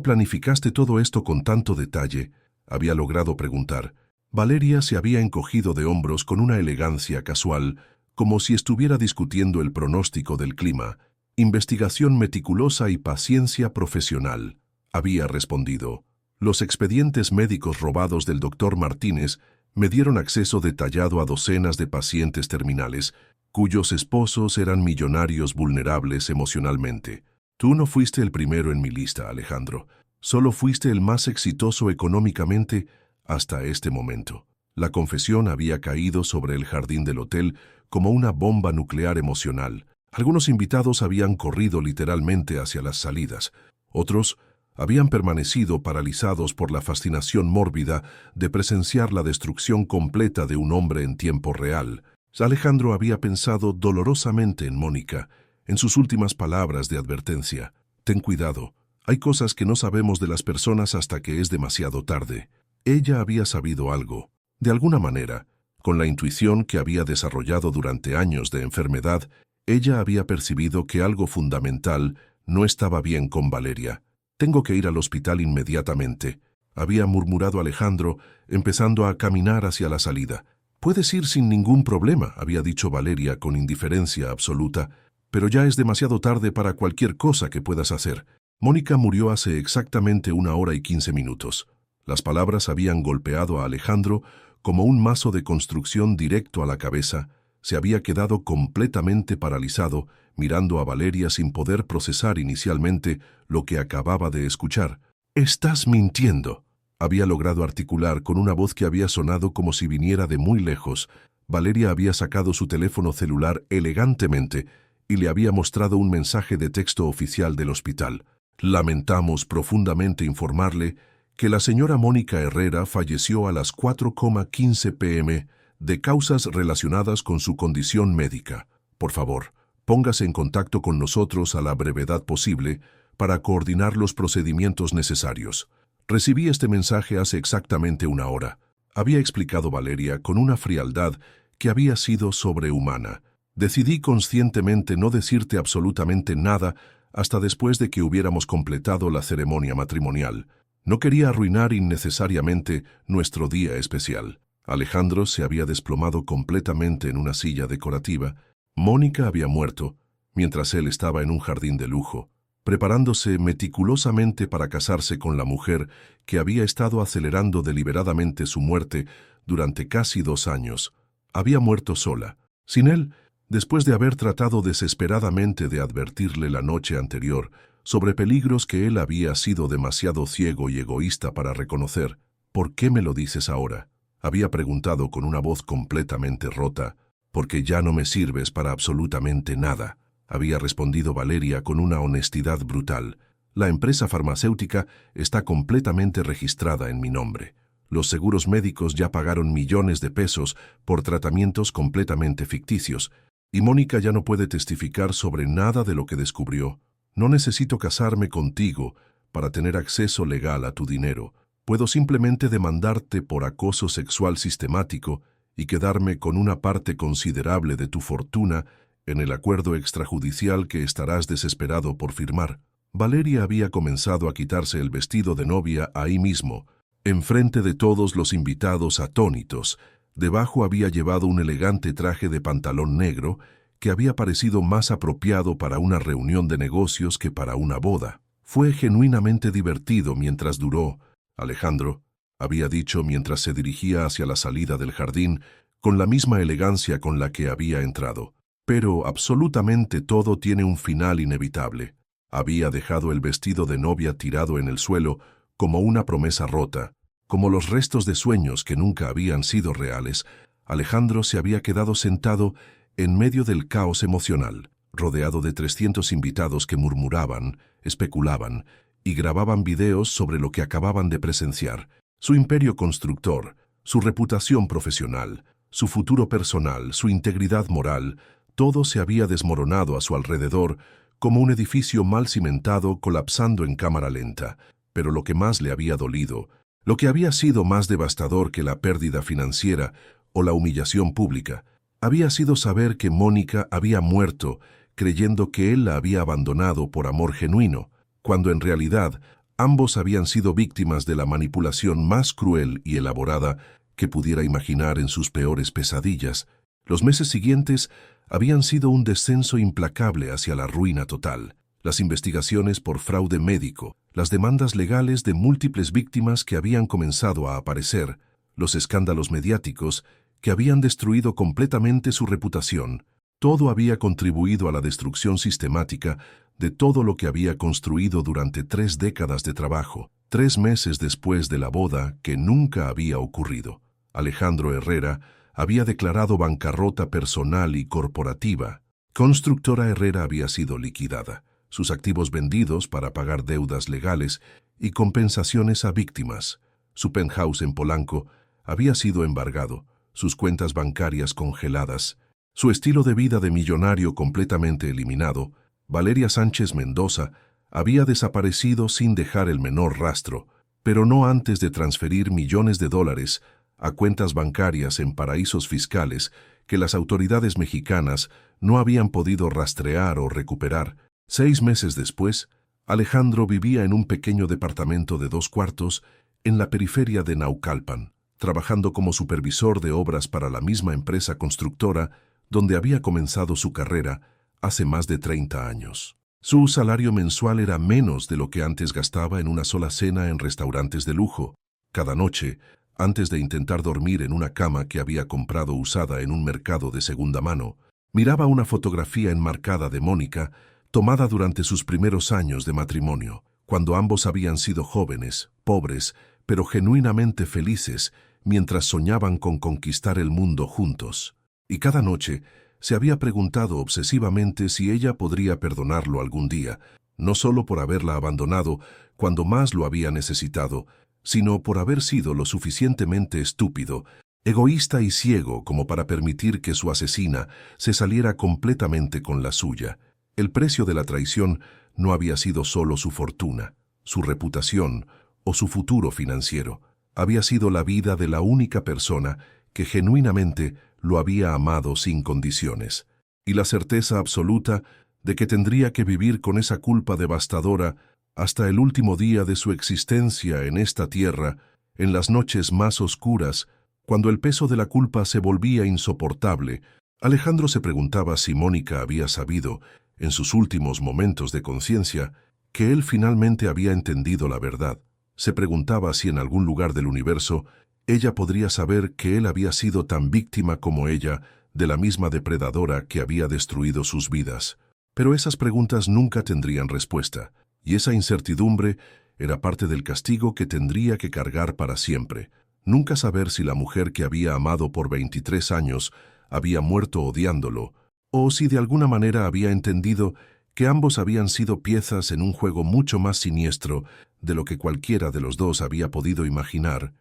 planificaste todo esto con tanto detalle?, había logrado preguntar. Valeria se había encogido de hombros con una elegancia casual, como si estuviera discutiendo el pronóstico del clima. Investigación meticulosa y paciencia profesional, había respondido. Los expedientes médicos robados del doctor Martínez me dieron acceso detallado a docenas de pacientes terminales, cuyos esposos eran millonarios vulnerables emocionalmente. Tú no fuiste el primero en mi lista, Alejandro. Solo fuiste el más exitoso económicamente hasta este momento. La confesión había caído sobre el jardín del hotel como una bomba nuclear emocional. Algunos invitados habían corrido literalmente hacia las salidas. Otros habían permanecido paralizados por la fascinación mórbida de presenciar la destrucción completa de un hombre en tiempo real. Alejandro había pensado dolorosamente en Mónica, en sus últimas palabras de advertencia. Ten cuidado, hay cosas que no sabemos de las personas hasta que es demasiado tarde. Ella había sabido algo, de alguna manera, con la intuición que había desarrollado durante años de enfermedad. Ella había percibido que algo fundamental no estaba bien con Valeria. Tengo que ir al hospital inmediatamente, había murmurado Alejandro, empezando a caminar hacia la salida. Puedes ir sin ningún problema, había dicho Valeria con indiferencia absoluta, pero ya es demasiado tarde para cualquier cosa que puedas hacer. Mónica murió hace exactamente 1 hora y 15 minutos. Las palabras habían golpeado a Alejandro como un mazo de construcción directo a la cabeza. Se había quedado completamente paralizado, mirando a Valeria sin poder procesar inicialmente lo que acababa de escuchar. «¡Estás mintiendo!», había logrado articular con una voz que había sonado como si viniera de muy lejos. Valeria había sacado su teléfono celular elegantemente y le había mostrado un mensaje de texto oficial del hospital. «Lamentamos profundamente informarle que la señora Mónica Herrera falleció a las 4:15 p.m. de causas relacionadas con su condición médica. Por favor, póngase en contacto con nosotros a la brevedad posible para coordinar los procedimientos necesarios. Recibí este mensaje hace exactamente 1 hora», había explicado Valeria con una frialdad que había sido sobrehumana. «Decidí conscientemente no decirte absolutamente nada hasta después de que hubiéramos completado la ceremonia matrimonial. No quería arruinar innecesariamente nuestro día especial». Alejandro se había desplomado completamente en una silla decorativa. Mónica había muerto, mientras él estaba en un jardín de lujo, preparándose meticulosamente para casarse con la mujer que había estado acelerando deliberadamente su muerte durante casi 2 años. Había muerto sola, sin él, después de haber tratado desesperadamente de advertirle la noche anterior sobre peligros que él había sido demasiado ciego y egoísta para reconocer. «¿Por qué me lo dices ahora?», había preguntado con una voz completamente rota. «Porque ya no me sirves para absolutamente nada», había respondido Valeria con una honestidad brutal. «La empresa farmacéutica está completamente registrada en mi nombre. Los seguros médicos ya pagaron millones de pesos por tratamientos completamente ficticios, y Mónica ya no puede testificar sobre nada de lo que descubrió. No necesito casarme contigo para tener acceso legal a tu dinero. Puedo simplemente demandarte por acoso sexual sistemático y quedarme con una parte considerable de tu fortuna en el acuerdo extrajudicial que estarás desesperado por firmar». Valeria había comenzado a quitarse el vestido de novia ahí mismo, enfrente de todos los invitados atónitos. Debajo había llevado un elegante traje de pantalón negro que había parecido más apropiado para una reunión de negocios que para una boda. «Fue genuinamente divertido mientras duró, Alejandro», había dicho mientras se dirigía hacia la salida del jardín con la misma elegancia con la que había entrado. «Pero absolutamente todo tiene un final inevitable». Había dejado el vestido de novia tirado en el suelo como una promesa rota, como los restos de sueños que nunca habían sido reales. Alejandro se había quedado sentado en medio del caos emocional, rodeado de 300 invitados que murmuraban, especulaban y grababan videos sobre lo que acababan de presenciar. Su imperio constructor, su reputación profesional, su futuro personal, su integridad moral, todo se había desmoronado a su alrededor como un edificio mal cimentado colapsando en cámara lenta. Pero lo que más le había dolido, lo que había sido más devastador que la pérdida financiera o la humillación pública, había sido saber que Mónica había muerto creyendo que él la había abandonado por amor genuino, cuando en realidad ambos habían sido víctimas de la manipulación más cruel y elaborada que pudiera imaginar en sus peores pesadillas. Los meses siguientes habían sido un descenso implacable hacia la ruina total. Las investigaciones por fraude médico, las demandas legales de múltiples víctimas que habían comenzado a aparecer, los escándalos mediáticos que habían destruido completamente su reputación, Todo había contribuido a la destrucción sistemática de todo lo que había construido durante 3 décadas de trabajo. 3 meses después de la boda, que nunca había ocurrido, Alejandro Herrera había declarado bancarrota personal y corporativa. Constructora Herrera había sido liquidada, sus activos vendidos para pagar deudas legales y compensaciones a víctimas. Su penthouse en Polanco había sido embargado, sus cuentas bancarias congeladas, su estilo de vida de millonario completamente eliminado. Valeria Sánchez Mendoza había desaparecido sin dejar el menor rastro, pero no antes de transferir millones de dólares a cuentas bancarias en paraísos fiscales que las autoridades mexicanas no habían podido rastrear o recuperar. 6 meses después, Alejandro vivía en un pequeño departamento de 2 cuartos en la periferia de Naucalpan, trabajando como supervisor de obras para la misma empresa constructora donde había comenzado su carrera hace más de 30 años. Su salario mensual era menos de lo que antes gastaba en una sola cena en restaurantes de lujo. Cada noche, antes de intentar dormir en una cama que había comprado usada en un mercado de segunda mano, miraba una fotografía enmarcada de Mónica, tomada durante sus primeros años de matrimonio, cuando ambos habían sido jóvenes, pobres, pero genuinamente felices, mientras soñaban con conquistar el mundo juntos. Y cada noche se había preguntado obsesivamente si ella podría perdonarlo algún día, no solo por haberla abandonado cuando más lo había necesitado, sino por haber sido lo suficientemente estúpido, egoísta y ciego como para permitir que su asesina se saliera completamente con la suya. El precio de la traición no había sido solo su fortuna, su reputación o su futuro financiero. Había sido la vida de la única persona que genuinamente lo había amado sin condiciones, y la certeza absoluta de que tendría que vivir con esa culpa devastadora hasta el último día de su existencia en esta tierra, en las noches más oscuras, cuando el peso de la culpa se volvía insoportable. Alejandro se preguntaba si Mónica había sabido, en sus últimos momentos de conciencia, que él finalmente había entendido la verdad. Se preguntaba si en algún lugar del universo ella podría saber que él había sido tan víctima como ella de la misma depredadora que había destruido sus vidas. Pero esas preguntas nunca tendrían respuesta, y esa incertidumbre era parte del castigo que tendría que cargar para siempre. Nunca saber si la mujer que había amado por 23 años había muerto odiándolo, o si de alguna manera había entendido que ambos habían sido piezas en un juego mucho más siniestro de lo que cualquiera de los dos había podido imaginar.